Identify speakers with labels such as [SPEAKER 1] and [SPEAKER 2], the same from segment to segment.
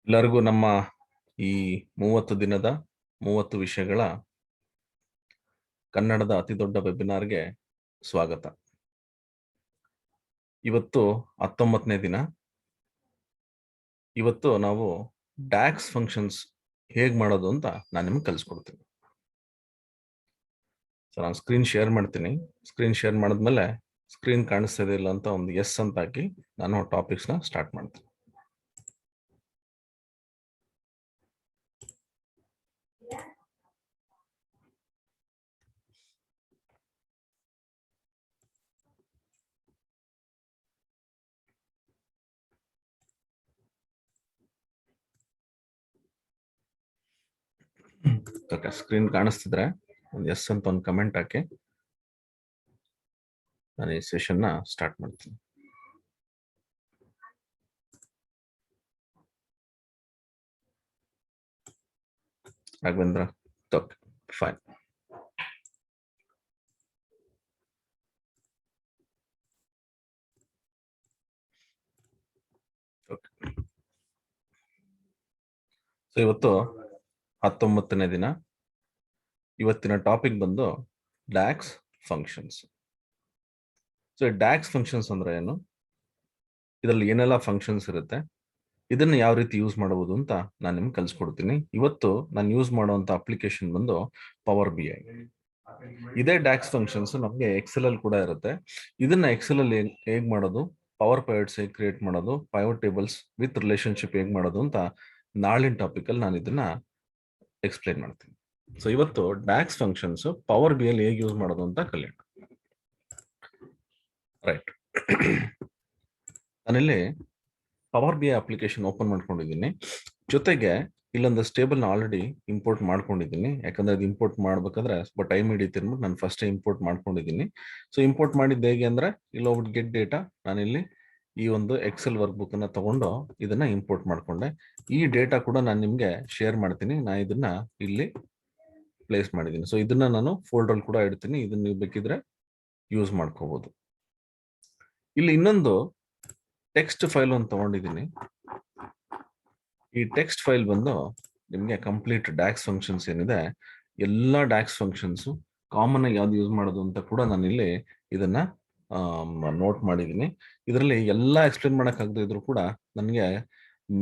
[SPEAKER 1] ಎಲ್ಲರಿಗೂ ನಮ್ಮ ಈ 30 ದಿನದ 30 ವಿಷಯಗಳ ಕನ್ನಡದ ಅತಿ ದೊಡ್ಡ ವೆಬಿನಾರ್ಗೆ ಸ್ವಾಗತ. ಇವತ್ತು 19ನೇ ದಿನ. ಇವತ್ತು ನಾವು ಡಾಕ್ಸ್ ಫಂಕ್ಷನ್ಸ್ ಹೇಗೆ ಮಾಡೋದು ಅಂತ ನಾನು ನಿಮಗೆ ಕಲಿಸ್ಕೊಡ್ತೀನಿ. ಸೊ ನಾನು ಸ್ಕ್ರೀನ್ ಶೇರ್ ಮಾಡ್ತೀನಿ. ಸ್ಕ್ರೀನ್ ಶೇರ್ ಮಾಡಿದ್ಮೇಲೆ ಸ್ಕ್ರೀನ್ ಕಾಣಿಸ್ತಾ ಇದೆ ಇಲ್ಲ ಅಂತ ಒಂದು ಎಸ್ ಅಂತ ಹಾಕಿ ನಾನು ಟಾಪಿಕ್ಸ್ನ ಸ್ಟಾರ್ಟ್ ಮಾಡ್ತೀನಿ. ಓಕೆ, ಸ್ಕ್ರೀನ್ ಕಾಣಿಸ್ತಿದ್ರೆ ಒಂದು ಎಸ್ ಅಂತ ಒಂದು ಕಮೆಂಟ್ ಹಾಕಿ ನಾನು ಈ ಸೆಷನ್ನ ಸ್ಟಾರ್ಟ್ ಮಾಡ್ತೀನಿ. Raghavendra, okay fine. ಸೊ ಇವತ್ತು 19ನೇ ದಿನ. ಇವತ್ತಿನ ಟಾಪಿಕ್ ಬಂದು DAX functions. So DAX functions ಅಂದ್ರೆ ಏನು, ಇದರಲ್ಲಿ ಏನೆಲ್ಲ ಫಂಕ್ಷನ್ಸ್ ಇರುತ್ತೆ, ಇದನ್ನ ಯಾವ ರೀತಿ ಯೂಸ್ ಮಾಡಬಹುದು ಅಂತ ನಾನು ನಿಮ್ಗೆ ಕಲಿಸ್ಕೊಡ್ತೀನಿ. ಇವತ್ತು ನಾನು ಯೂಸ್ ಮಾಡುವಂತ ಅಪ್ಲಿಕೇಶನ್ ಬಂದು ಪವರ್ BI. ಇದೇ ಡಾಕ್ಸ್ ಫಂಕ್ಷನ್ಸ್ ನಮಗೆ ಎಕ್ಸೆಲ್ ಅಲ್ಲಿ ಕೂಡ ಇರುತ್ತೆ. ಇದನ್ನ ಎಕ್ಸೆಲ್ ಅಲ್ಲಿ ಹೇಗ್ ಮಾಡೋದು, ಪವರ್ ಪೈವಟ್ಸ್ ಹೇಗೆ ಕ್ರಿಯೇಟ್ ಮಾಡೋದು, ಪೈವಟ್ ಟೇಬಲ್ಸ್ ವಿತ್ ರಿಲೇಶನ್ಶಿಪ್ ಹೇಗೆ ಮಾಡೋದು ಅಂತ ನಾಳಿನ ಟಾಪಿಕ್ ಅಲ್ಲಿ ನಾನು ಇದನ್ನ ಎಕ್ಸ್ಪ್ಲೈನ್ ಮಾಡ್ತೀನಿ. ಸೊ ಇವತ್ತು ಡಾಕ್ಸ್ ಫಂಕ್ಷನ್ಸ್ ಪವರ್ BI ಅಲ್ಲಿ ಹೇಗೆ ಯೂಸ್ ಮಾಡೋದು ಅಂತ ಕಲಿಯೋಣ. ರೈಟ್, ನಾನಿಲ್ಲಿ ಪವರ್ BI ಅಪ್ಲಿಕೇಶನ್ ಓಪನ್ ಮಾಡ್ಕೊಂಡಿದ್ದೀನಿ. ಜೊತೆಗೆ ಇಲ್ಲೊಂದು ಟೇಬಲ್ ನ ಆಲ್ರೆಡಿ ಇಂಪೋರ್ಟ್ ಮಾಡ್ಕೊಂಡಿದ್ದೀನಿ. ಯಾಕಂದ್ರೆ ಅದು ಇಂಪೋರ್ಟ್ ಮಾಡ್ಬೇಕಾದ್ರೆ ಸ್ವಲ್ಪ ಟೈಮ್ ಹಿಡಿಯುತ್ತೆ ಅಂದ್ಬಿಟ್ಟು ನಾನು ಫಸ್ಟ್ ಇಂಪೋರ್ಟ್ ಮಾಡ್ಕೊಂಡಿದ್ದೀನಿ. ಸೊ ಇಂಪೋರ್ಟ್ ಮಾಡಿದ್ದು ಹೇಗೆ ಅಂದ್ರೆ ಇಲ್ಲಿ ಹೋಗ್ಬಿಟ್ಟು ಗೆಟ್ ಡೇಟಾ, ನಾನಿಲ್ಲಿ ಈ ಒಂದು ಎಕ್ಸೆಲ್ ವರ್ಕ್ ಬುಕ್ ಅನ್ನ ತಗೊಂಡು ಇದನ್ನ ಇಂಪೋರ್ಟ್ ಮಾಡ್ಕೊಂಡೆ. ಈ ಡೇಟಾ ಕೂಡ ನಾನು ನಿಮ್ಗೆ ಶೇರ್ ಮಾಡ್ತೀನಿ. ನಾನು ಇದನ್ನ ಇಲ್ಲಿ ಪ್ಲೇಸ್ ಮಾಡಿದ್ದೀನಿ. ಸೊ ಇದನ್ನ ನಾನು ಫೋಲ್ಡರ್ ಕೂಡ ಇಡ್ತೀನಿ. ಇದನ್ನ ನೀವು ಬೇಕಿದ್ರೆ ಯೂಸ್ ಮಾಡ್ಕೋಬಹುದು. ಇಲ್ಲಿ ಇನ್ನೊಂದು ಟೆಕ್ಸ್ಟ್ ಫೈಲ್ ಒಂದು ತಗೊಂಡಿದ್ದೀನಿ. ಈ ಟೆಕ್ಸ್ಟ್ ಫೈಲ್ ಬಂದು ನಿಮಗೆ ಕಂಪ್ಲೀಟ್ ಡಾಕ್ಸ್ ಫಂಕ್ಷನ್ಸ್ ಏನಿದೆ ಎಲ್ಲ ಡಾಕ್ಸ್ ಫಂಕ್ಷನ್ಸ್ ಕಾಮನ್ ಆಗಿ ಯಾವ್ದು ಯೂಸ್ ಮಾಡೋದು ಅಂತ ಕೂಡ ನಾನು ಇಲ್ಲಿ ಇದನ್ನ ನೋಟ್ ಮಾಡಿದ್ದೀನಿ. ಇದರಲ್ಲಿ ಎಲ್ಲ ಎಕ್ಸ್ಪ್ಲೇನ್ ಮಾಡಕ್ಕಾಗದೇ ಇದ್ರು ಕೂಡ ನನಗೆ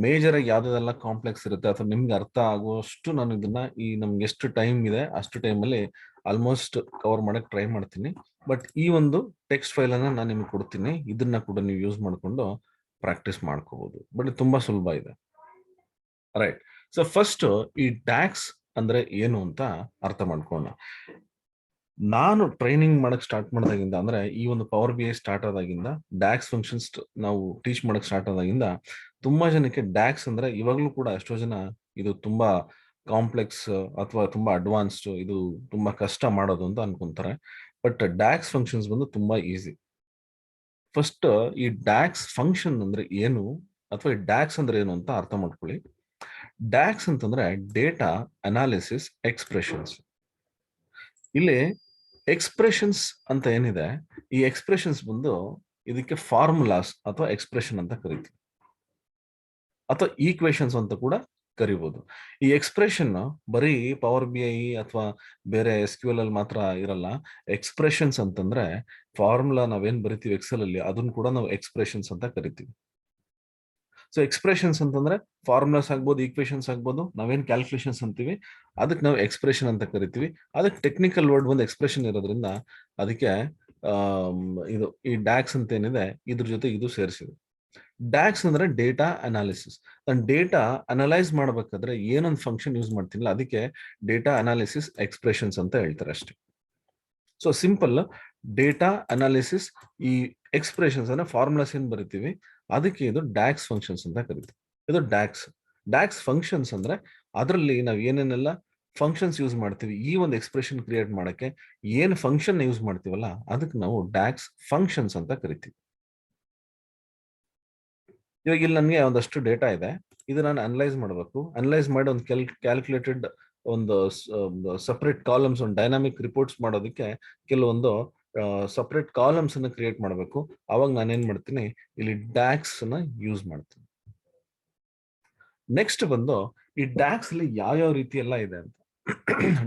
[SPEAKER 1] ಮೇಜರ್ ಆಗಿ ಯಾವ್ದೆಲ್ಲ ಕಾಂಪ್ಲೆಕ್ಸ್ ಇರುತ್ತೆ ಅಥವಾ ನಿಮ್ಗೆ ಅರ್ಥ ಆಗುವಷ್ಟು ನಾನು ಇದನ್ನ ಈ ನಮ್ಗೆ ಎಷ್ಟು ಟೈಮ್ ಇದೆ ಅಷ್ಟು ಟೈಮಲ್ಲಿ ಆಲ್ಮೋಸ್ಟ್ ಕವರ್ ಮಾಡಕ್ ಟ್ರೈ ಮಾಡ್ತೀನಿ. ಬಟ್ ಈ ಒಂದು ಟೆಕ್ಸ್ಟ್ ಫೈಲ್ ಅನ್ನ ನಾನು ನಿಮ್ಗೆ ಕೊಡ್ತೀನಿ. ಇದನ್ನ ಕೂಡ ನೀವು ಯೂಸ್ ಮಾಡ್ಕೊಂಡು ಪ್ರಾಕ್ಟೀಸ್ ಮಾಡ್ಕೋಬಹುದು. ಬಟ್ ತುಂಬಾ ಸುಲಭ ಇದೆ. ರೈಟ್, ಸೊ ಫಸ್ಟ್ ಈ ಡಾಕ್ಸ್ ಅಂದ್ರೆ ಏನು ಅಂತ ಅರ್ಥ ಮಾಡ್ಕೋಣ. ನಾನು ಟ್ರೈನಿಂಗ್ ಮಾಡಕ್ ಸ್ಟಾರ್ಟ್ ಮಾಡಿದಾಗಿಂದ, ಅಂದ್ರೆ ಈ ಒಂದು ಪವರ್ BI ಸ್ಟಾರ್ಟ್ ಆದಾಗಿಂದ, ಡಾಕ್ಸ್ ಫಂಕ್ಷನ್ಸ್ ನಾವು ಟೀಚ್ ಮಾಡಕ್ ಸ್ಟಾರ್ಟ್ ಆದಾಗಿಂದ ತುಂಬಾ ಜನಕ್ಕೆ ಡಾಕ್ಸ್ ಅಂದ್ರೆ ಇವಾಗ್ಲೂ ಕೂಡ ಎಷ್ಟೋ ಜನ ಇದು ತುಂಬಾ ಕಾಂಪ್ಲೆಕ್ಸ್ ಅಥವಾ ತುಂಬಾ ಅಡ್ವಾನ್ಸ್ಡ್, ಇದು ತುಂಬಾ ಕಷ್ಟ ಮಾಡೋದು ಅಂತ ಅನ್ಕೊಂತಾರೆ. ಬಟ್ ಡಾಕ್ಸ್ ಫಂಕ್ಷನ್ಸ್ ಬಂದು ತುಂಬಾ ಈಸಿ. ಫಸ್ಟ್ ಈ ಡಾಕ್ಸ್ ಫಂಕ್ಷನ್ ಅಂದ್ರೆ ಏನು ಅಥವಾ ಈ ಡಾಕ್ಸ್ ಅಂದ್ರೆ ಏನು ಅಂತ ಅರ್ಥ ಮಾಡ್ಕೊಳ್ಳಿ. ಡಾಕ್ಸ್ ಅಂತಂದ್ರೆ ಡೇಟಾ ಅನಾಲಿಸಿಸ್ ಎಕ್ಸ್ಪ್ರೆಷನ್ಸ್. ಇಲ್ಲಿ ಎಕ್ಸ್ಪ್ರೆಷನ್ಸ್ ಅಂತ ಏನಿದೆ, ಈ ಎಕ್ಸ್ಪ್ರೆಷನ್ಸ್ ಬಂದು ಇದಕ್ಕೆ ಫಾರ್ಮುಲಾಸ್ ಅಥವಾ ಎಕ್ಸ್ಪ್ರೆಷನ್ ಅಂತ ಕರಿತೀವಿ, ಅಥವಾ ಈಕ್ವೇಶನ್ಸ್ ಅಂತ ಕೂಡ ಕರಿಬಹುದು. ಈ ಎಕ್ಸ್ಪ್ರೆಷನ್ ಬರೀ ಪವರ್ BI ಅಥವಾ ಬೇರೆ SQL ಅಲ್ಲಿ ಮಾತ್ರ ಇರಲ್ಲ. ಎಕ್ಸ್ಪ್ರೆಷನ್ಸ್ ಅಂತಂದ್ರೆ ಫಾರ್ಮುಲಾ ನಾವೇನ್ ಬರಿತೀವಿ ಎಕ್ಸೆಲ್ ಅಲ್ಲಿ, ಅದನ್ನ ಕೂಡ ನಾವು ಎಕ್ಸ್ಪ್ರೆಷನ್ಸ್ ಅಂತ ಕರಿತೀವಿ. ಸೊ ಎಕ್ಸ್ಪ್ರೆಷನ್ಸ್ ಅಂತಂದ್ರೆ ಫಾರ್ಮುಲಾಸ್ ಆಗ್ಬೋದು, ಈಕ್ವೇಶನ್ಸ್ ಆಗ್ಬೋದು, ನಾವೇನ್ ಕ್ಯಾಲ್ಕುಲೇಷನ್ಸ್ ಅಂತೀವಿ ಅದಕ್ಕೆ ನಾವು ಎಕ್ಸ್ಪ್ರೆಷನ್ ಅಂತ ಕರಿತೀವಿ. ಅದಕ್ಕೆ ಟೆಕ್ನಿಕಲ್ ವರ್ಡ್ ಒಂದು ಎಕ್ಸ್ಪ್ರೆಷನ್ ಇರೋದ್ರಿಂದ ಅದಕ್ಕೆ ಇದು ಈ ಡಾಕ್ಸ್ ಅಂತ ಏನಿದೆ ಇದ್ರ ಜೊತೆ ಇದು ಸೇರಿಸಿದೆ. ಡಾಕ್ಸ್ ಅಂದ್ರೆ ಡೇಟಾ ಅನಾಲಿಸಿಸ್. ನಾನು ಡೇಟಾ ಅನಲೈಸ್ ಮಾಡ್ಬೇಕಾದ್ರೆ ಏನೊಂದು ಫಂಕ್ಷನ್ ಯೂಸ್ ಮಾಡ್ತೀನಿಲ್ಲ ಅದಕ್ಕೆ ಡೇಟಾ ಅನಾಲಿಸಿಸ್ ಎಕ್ಸ್ಪ್ರೆಷನ್ಸ್ ಅಂತ ಹೇಳ್ತಾರೆ ಅಷ್ಟೇ. ಸೊ ಸಿಂಪಲ್ ಡೇಟಾ ಅನಾಲಿಸಿಸ್, ಈ ಎಕ್ಸ್ಪ್ರೆಷನ್ಸ್ ಅಂದ್ರೆ ಫಾರ್ಮುಲಾಸ್ ಏನ್ ಬರಿತೀವಿ ಅದಕ್ಕೆ ಇದು ಡಾಕ್ಸ್ ಫಂಕ್ಷನ್ಸ್ ಅಂತ ಕರಿತೀವಿ. ಇದು ಡಾಕ್ಸ್ ಫಂಕ್ಷನ್ಸ್ ಅಂದ್ರೆ ಅದರಲ್ಲಿ ನಾವು ಏನೇನೆಲ್ಲ ಫಂಕ್ಷನ್ಸ್ ಯೂಸ್ ಮಾಡ್ತೀವಿ, ಈ ಒಂದು ಎಕ್ಸ್ಪ್ರೆಷನ್ ಕ್ರಿಯೇಟ್ ಮಾಡಕ್ಕೆ ಏನ್ ಫಂಕ್ಷನ್ ಯೂಸ್ ಮಾಡ್ತೀವಲ್ಲ ಅದಕ್ಕೆ ನಾವು ಡಾಕ್ಸ್ ಫಂಕ್ಷನ್ಸ್ ಅಂತ ಕರಿತೀವಿ. ಇವಾಗ ಇಲ್ಲಿ ನನಗೆ ಒಂದಷ್ಟು ಡೇಟಾ ಇದೆ, ಇದು ನಾನು ಅನಲೈಸ್ ಮಾಡಬೇಕು. ಅನಲೈಸ್ ಮಾಡಿ ಒಂದು ಕ್ಯಾಲ್ಕುಲೇಟೆಡ್ ಒಂದು ಸಪರೇಟ್ ಕಾಲಮ್ಸ್, ಒಂದು ಡೈನಾಮಿಕ್ ರಿಪೋರ್ಟ್ಸ್ ಮಾಡೋದಕ್ಕೆ ಕೆಲವೊಂದು ಸಪರೇಟ್ ಕಾಲಮ್ಸ್ ಅನ್ನು ಕ್ರಿಯೇಟ್ ಮಾಡಬೇಕು. ಅವಾಗ ನಾನೇನ್ ಮಾಡ್ತೀನಿ, ಇಲ್ಲಿ ಡಾಕ್ಸ್ ನ ಯೂಸ್ ಮಾಡ್ತೀನಿ. ನೆಕ್ಸ್ಟ್ ಬಂದು ಈ ಡ್ಯಾಕ್ಸ್ ಅಲ್ಲಿ ಯಾವ್ಯಾವ ರೀತಿ ಎಲ್ಲ ಇದೆ ಅಂತ.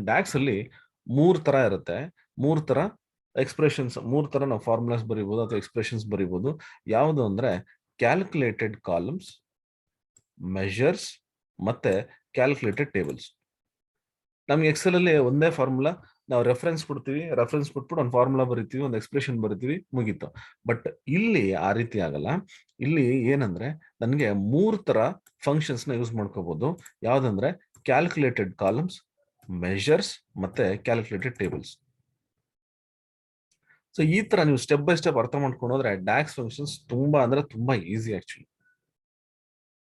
[SPEAKER 1] ಡ್ಯಾಕ್ಸ್ ಅಲ್ಲಿ 3 ತರ ಇರುತ್ತೆ. 3 ತರ ಎಕ್ಸ್ಪ್ರೆಷನ್ಸ್, 3 ತರ ನಾವು ಫಾರ್ಮುಲಾಸ್ ಬರೀಬಹುದು ಅಥವಾ ಎಕ್ಸ್ಪ್ರೆಷನ್ಸ್ ಬರೀಬಹುದು. ಯಾವುದು ಅಂದ್ರೆ ಕ್ಯಾಲ್ಕುಲೇಟೆಡ್ ಕಾಲಮ್ಸ್, ಮೆಷರ್ಸ್ ಮತ್ತೆ ಕ್ಯಾಲ್ಕುಲೇಟೆಡ್ ಟೇಬಲ್ಸ್. ನಮ್ಗೆ ಎಕ್ಸೆಲ್ ಅಲ್ಲಿ ಒಂದೇ ಫಾರ್ಮುಲಾ, ನಾವು ರೆಫರೆನ್ಸ್ ಕೊಡ್ತೀವಿ, ರೆಫರೆನ್ಸ್ ಕೊಟ್ಬಿಟ್ಟು ಒಂದು ಫಾರ್ಮುಲಾ ಬರಿತೀವಿ, ಒಂದು ಎಕ್ಸ್ಪ್ರೆಷನ್ ಬರಿತೀವಿ, ಮುಗೀತು. ಬಟ್ ಇಲ್ಲಿ ಆ ರೀತಿ ಆಗಲ್ಲ. ಇಲ್ಲಿ ಏನಂದ್ರೆ ನನಗೆ 3 ತರ ಫಂಕ್ಷನ್ಸ್ ನ ಯೂಸ್ ಮಾಡ್ಕೋಬಹುದು. ಯಾವ್ದಂದ್ರೆ ಕ್ಯಾಲ್ಕುಲೇಟೆಡ್ ಕಾಲಮ್ಸ್, ಮೆಷರ್ಸ್ ಮತ್ತೆ ಕ್ಯಾಲ್ಕುಲೇಟೆಡ್ ಟೇಬಲ್ಸ್. ಸೊ ಈ ತರ ನೀವು ಸ್ಟೆಪ್ ಬೈ ಸ್ಟೆಪ್ ಅರ್ಥ ಮಾಡ್ಕೊಂಡು ಹೋದ್ರೆ ಡ್ಯಾಕ್ಸ್ ಫಂಕ್ಷನ್ಸ್ ತುಂಬಾ ಅಂದ್ರೆ ತುಂಬಾ ಈಸಿ ಆಕ್ಚುಲಿ.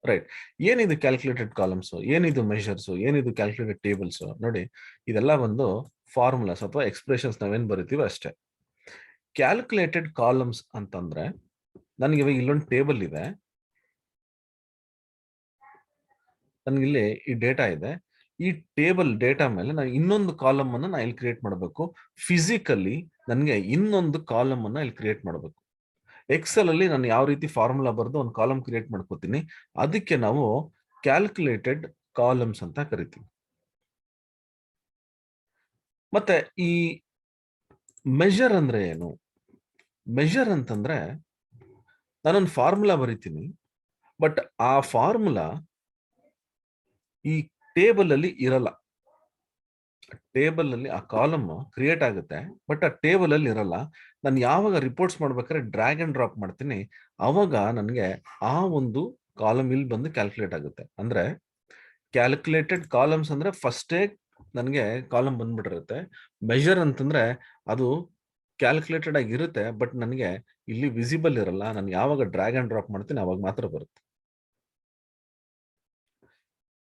[SPEAKER 1] ರೈಟ್. ಏನಿದು ಕ್ಯಾಲ್ಕುಲೇಟೆಡ್ ಕಾಲಮ್ಸ್, ಏನಿದು ಮೆಷರ್ಸ್, ಏನಿದು ಕ್ಯಾಲ್ಕುಲೇಟೆಡ್ ಟೇಬಲ್ಸ್? ನೋಡಿ, ಇದೆಲ್ಲ ಒಂದು ಫಾರ್ಮುಲಾಸ್ ಅಥವಾ ಎಕ್ಸ್ಪ್ರೆಷನ್ಸ್ ನಾವೇನ್ ಬರಿತೀವಿ ಅಷ್ಟೇ. ಕ್ಯಾಲ್ಕುಲೇಟೆಡ್ ಕಾಲಮ್ಸ್ ಅಂತಂದ್ರೆ ನನಗೆ ಇವಾಗ ಇಲ್ಲೊಂದು ಟೇಬಲ್ ಇದೆ, ನನಗಿಲ್ಲಿ ಈ ಡೇಟಾ ಇದೆ. ಈ ಟೇಬಲ್ ಡೇಟಾ ಮೇಲೆ ನಾನು ಇನ್ನೊಂದು ಕಾಲಮ್ ಅನ್ನ ನಾನು ಇಲ್ಲಿ ಕ್ರಿಯೇಟ್ ಮಾಡಬೇಕು. ಫಿಸಿಕಲಿ ನನಗೆ ಇನ್ನೊಂದು ಕಾಲಮ್ ಅನ್ನ ಇಲ್ಲಿ ಕ್ರಿಯೇಟ್ ಮಾಡಬೇಕು. ಎಕ್ಸೆಲ್ ಅಲ್ಲಿ ನಾನು ಯಾವ ರೀತಿ ಫಾರ್ಮುಲಾ ಬರೆದು ಒಂದು ಕಾಲಮ್ ಕ್ರಿಯೇಟ್ ಮಾಡ್ಕೋತೀನಿ, ಅದಕ್ಕೆ ನಾವು ಕ್ಯಾಲ್ಕುಲೇಟೆಡ್ ಕಾಲಮ್ಸ್ ಅಂತ ಕರಿತೀವಿ. ಮತ್ತೆ ಈ ಮೆಷರ್ ಅಂದ್ರೆ ಏನು? ಮೆಷರ್ ಅಂತಂದ್ರೆ ನಾನೊಂದು ಫಾರ್ಮುಲಾ ಬರಿತೀನಿ, ಬಟ್ ಆ ಫಾರ್ಮುಲಾ ಈ ಟೇಬಲ್ ಅಲ್ಲಿ ಇರಲ್ಲ. ಟೇಬಲ್ ಅಲ್ಲಿ ಆ ಕಾಲಮ್ ಕ್ರಿಯೇಟ್ ಆಗುತ್ತೆ, ಬಟ್ ಆ ಟೇಬಲ್ ಅಲ್ಲಿ ಇರಲ್ಲ. ನಾನು ಯಾವಾಗ ರಿಪೋರ್ಟ್ಸ್ ಮಾಡ್ಬೇಕಾದ್ರೆ ಡ್ರ್ಯಾಗ್ ಅಂಡ್ ಡ್ರಾಪ್ ಮಾಡ್ತೀನಿ, ಅವಾಗ ನನಗೆ ಆ ಒಂದು ಕಾಲಮ್ ಇಲ್ಲಿ ಬಂದು ಕ್ಯಾಲ್ಕುಲೇಟ್ ಆಗುತ್ತೆ. ಅಂದ್ರೆ ಕ್ಯಾಲ್ಕುಲೇಟೆಡ್ ಕಾಲಮ್ಸ್ ಅಂದ್ರೆ ಫಸ್ಟೇ ನನಗೆ ಕಾಲಮ್ ಬಂದ್ಬಿಟ್ಟಿರುತ್ತೆ. ಮೆಷರ್ ಅಂತಂದ್ರೆ ಅದು ಕ್ಯಾಲ್ಕುಲೇಟೆಡ್ ಆಗಿರುತ್ತೆ, ಬಟ್ ನನಗೆ ಇಲ್ಲಿ ವಿಸಿಬಲ್ ಇರಲ್ಲ. ನಾನು ಯಾವಾಗ ಡ್ರ್ಯಾಗ್ ಅಂಡ್ ಡ್ರಾಪ್ ಮಾಡ್ತೀನಿ ಅವಾಗ ಮಾತ್ರ ಬರುತ್ತೆ.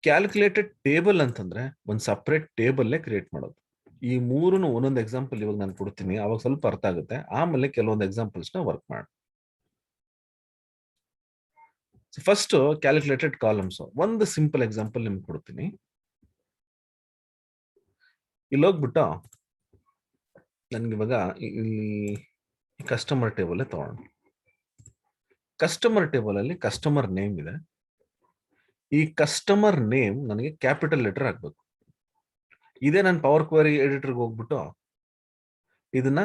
[SPEAKER 1] ಕ್ಯಾಲ್ಕುಲೇಟೆಡ್ ಟೇಬಲ್ ಅಂತಂದ್ರೆ ಒಂದು ಸಪರೇಟ್ ಟೇಬಲ್ ಕ್ರಿಯೇಟ್ ಮಾಡೋದು. ಈ ಮೂರನ್ನು ಒಂದೊಂದು ಎಕ್ಸಾಂಪಲ್ ಇವಾಗ ನಾನು ಕೊಡ್ತೀನಿ, ಅವಾಗ ಸ್ವಲ್ಪ ಅರ್ಥ ಆಗುತ್ತೆ. ಆಮೇಲೆ ಕೆಲವೊಂದು ಎಕ್ಸಾಂಪಲ್ಸ್ ನ ವರ್ಕ್ ಮಾಡಿ. ಫಸ್ಟ್ ಕ್ಯಾಲ್ಕುಲೇಟೆಡ್ ಕಾಲಮ್ಸ್ ಒಂದು ಸಿಂಪಲ್ ಎಕ್ಸಾಂಪಲ್ ನಿಮ್ಗೆ ಕೊಡ್ತೀನಿ. ಇಲ್ಲಿ ಹೋಗ್ಬಿಟ್ಟು ನನ್ಗೆ ಇವಾಗ ಇಲ್ಲಿ ಕಸ್ಟಮರ್ ಟೇಬಲ್ ತಗೋಣ. ಕಸ್ಟಮರ್ ಟೇಬಲ್ ಅಲ್ಲಿ ಕಸ್ಟಮರ್ ನೇಮ್ ಇದೆ. ಈ ಕಸ್ಟಮರ್ ನೇಮ್ ನನಗೆ ಕ್ಯಾಪಿಟಲ್ ಲೆಟರ್ ಆಗ್ಬೇಕು. ಇದೇ ನಾನು ಪವರ್ ಕ್ವೆರಿ ಎಡಿಟರ್ಗೆ ಹೋಗ್ಬಿಟ್ಟು ಇದನ್ನ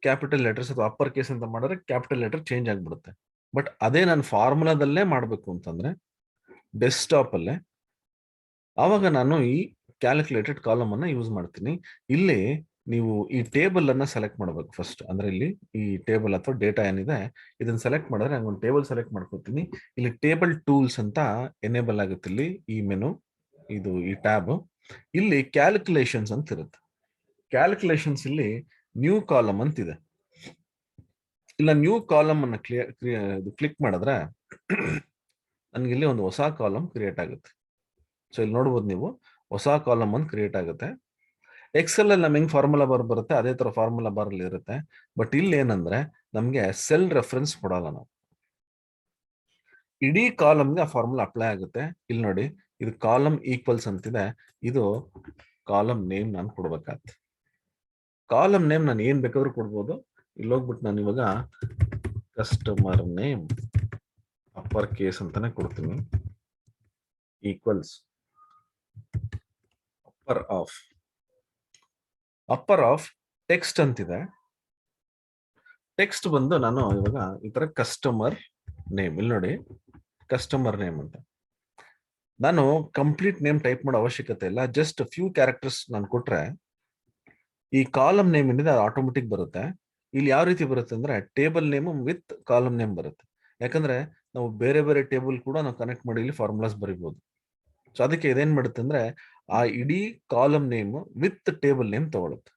[SPEAKER 1] ಕ್ಯಾಪಿಟಲ್ ಲೆಟರ್ಸ್ ಅಥವಾ ಅಪ್ಪರ್ ಕೇಸ್ ಅಂತ ಮಾಡಿದ್ರೆ ಕ್ಯಾಪಿಟಲ್ ಲೆಟರ್ ಚೇಂಜ್ ಆಗ್ಬಿಡುತ್ತೆ. ಬಟ್ ಅದೇ ನಾನು ಫಾರ್ಮುಲಾದಲ್ಲೇ ಮಾಡಬೇಕು ಅಂತಂದ್ರೆ ಡೆಸ್ಕ್ಟಾಪ್ ಅಲ್ಲೇ, ಆವಾಗ ನಾನು ಈ ಕ್ಯಾಲ್ಕುಲೇಟೆಡ್ ಕಾಲಮ್ ಅನ್ನ ಯೂಸ್ ಮಾಡ್ತೀನಿ. ಇಲ್ಲಿ ನೀವು ಈ ಟೇಬಲ್ ಅನ್ನ ಸೆಲೆಕ್ಟ್ ಮಾಡಬೇಕು ಫಸ್ಟ್. ಅಂದ್ರೆ ಇಲ್ಲಿ ಈ ಟೇಬಲ್ ಅಥವಾ ಡೇಟಾ ಏನಿದೆ ಇದನ್ನ ಸೆಲೆಕ್ಟ್ ಮಾಡಿದ್ರೆ ನಾನು ಒಂದು ಟೇಬಲ್ ಸೆಲೆಕ್ಟ್ ಮಾಡ್ಕೊತೀನಿ. ಇಲ್ಲಿ ಟೇಬಲ್ ಟೂಲ್ಸ್ ಅಂತ ಎನೇಬಲ್ ಆಗುತ್ತೆ. ಇಲ್ಲಿ ಈ ಮೆನು, ಇದು ಈ ಟ್ಯಾಬ್, ಇಲ್ಲಿ ಕ್ಯಾಲ್ಕುಲೇಷನ್ಸ್ ಅಂತ ಇರುತ್ತೆ. ಕ್ಯಾಲ್ಕುಲೇಷನ್ಸ್ ಇಲ್ಲಿ ನ್ಯೂ ಕಾಲಮ್ ಅಂತಿದೆ. ಇಲ್ಲ ನ್ಯೂ ಕಾಲಮ್ ಅನ್ನ ಕ್ಲಿಕ್ ಮಾಡಿದ್ರೆ ನನ್ಗೆ ಇಲ್ಲಿ ಒಂದು ಹೊಸ ಕಾಲಮ್ ಕ್ರಿಯೇಟ್ ಆಗುತ್ತೆ. ಸೊ ಇಲ್ಲಿ ನೋಡ್ಬೋದು ನೀವು, ಹೊಸ ಕಾಲಮ್ ಒಂದು ಕ್ರಿಯೇಟ್ ಆಗುತ್ತೆ. ಎಕ್ಸೆಲ್ ಅಲ್ಲಿ ನಮ್ಗೆ ಹೆಂಗ್ ಫಾರ್ಮುಲಾ ಬಾರ್ ಬರುತ್ತೆ ಅದೇ ತರ ಫಾರ್ಮುಲಾ ಬಾರ್ ಅಲ್ಲಿ ಇರುತ್ತೆ. ಬಟ್ ಇಲ್ಲಿ ಏನಂದ್ರೆ ನಮ್ಗೆ ಸೆಲ್ ರೆಫರೆನ್ಸ್ ಕೊಡಲ್ಲ ನಾವು. ಇಡೀ ಕಾಲಮ್ಗೆ ಆ ಫಾರ್ಮುಲಾ ಅಪ್ಲೈ ಆಗುತ್ತೆ. ಇಲ್ಲಿ ನೋಡಿ, ಇದು ಕಾಲಮ್ ಈಕ್ವಲ್ಸ್ ಅಂತಿದೆ, ಇದು ಕಾಲಮ್ ನೇಮ್ ನಾನು ಕೊಡ್ಬೇಕಾಗ್ತದೆ. ಕಾಲಮ್ ನೇಮ್ ನಾನು ಏನ್ ಬೇಕಾದ್ರೂ ಕೊಡ್ಬೋದು. ಇಲ್ಲಿ ಹೋಗ್ಬಿಟ್ಟು ನಾನು ಇವಾಗ ಕಸ್ಟಮರ್ ನೇಮ್ ಅಪ್ಪರ್ ಕೇಸ್ ಅಂತಾನೆ ಕೊಡ್ತೀನಿ, ಈಕ್ವಲ್ಸ್ ಅಪ್ಪರ್ ಆಫ್ ಟೆಕ್ಸ್ಟ್ ಅಂತಿದೆ. ಟೆಕ್ಸ್ಟ್ ಬಂದು ನಾನು ಇವಾಗ ಈ ತರ ಕಸ್ಟಮರ್ ನೇಮ್, ಇಲ್ಲಿ ನೋಡಿ ಕಸ್ಟಮರ್ ನೇಮ್ ಅಂತ. ನಾನು ಕಂಪ್ಲೀಟ್ ನೇಮ್ ಟೈಪ್ ಮಾಡೋ ಅವಶ್ಯಕತೆ ಇಲ್ಲ. ಜಸ್ಟ್ ಫ್ಯೂ ಕ್ಯಾರೆಕ್ಟರ್ಸ್ ನಾನು ಕೊಟ್ರೆ ಈ ಕಾಲಮ್ ನೇಮ್ ಏನಿದೆ ಅದು ಆಟೋಮೆಟಿಕ್ ಬರುತ್ತೆ. ಇಲ್ಲಿ ಯಾವ ರೀತಿ ಬರುತ್ತೆ ಅಂದ್ರೆ table name with column name ಬರುತ್ತೆ. ಯಾಕಂದ್ರೆ ನಾವು ಬೇರೆ ಬೇರೆ ಟೇಬಲ್ ಕೂಡ ನಾವು ಕನೆಕ್ಟ್ ಮಾಡಿ ಇಲ್ಲಿ ಫಾರ್ಮುಲಾಸ್ ಬರೀಬಹುದು. ಸೊ ಅದಕ್ಕೆ ಇದೇನ್ ಮಾಡುತ್ತೆ ಅಂದ್ರೆ ಆ ಇಡೀ column name with table name ತಗೊಳುತ್ತೆ.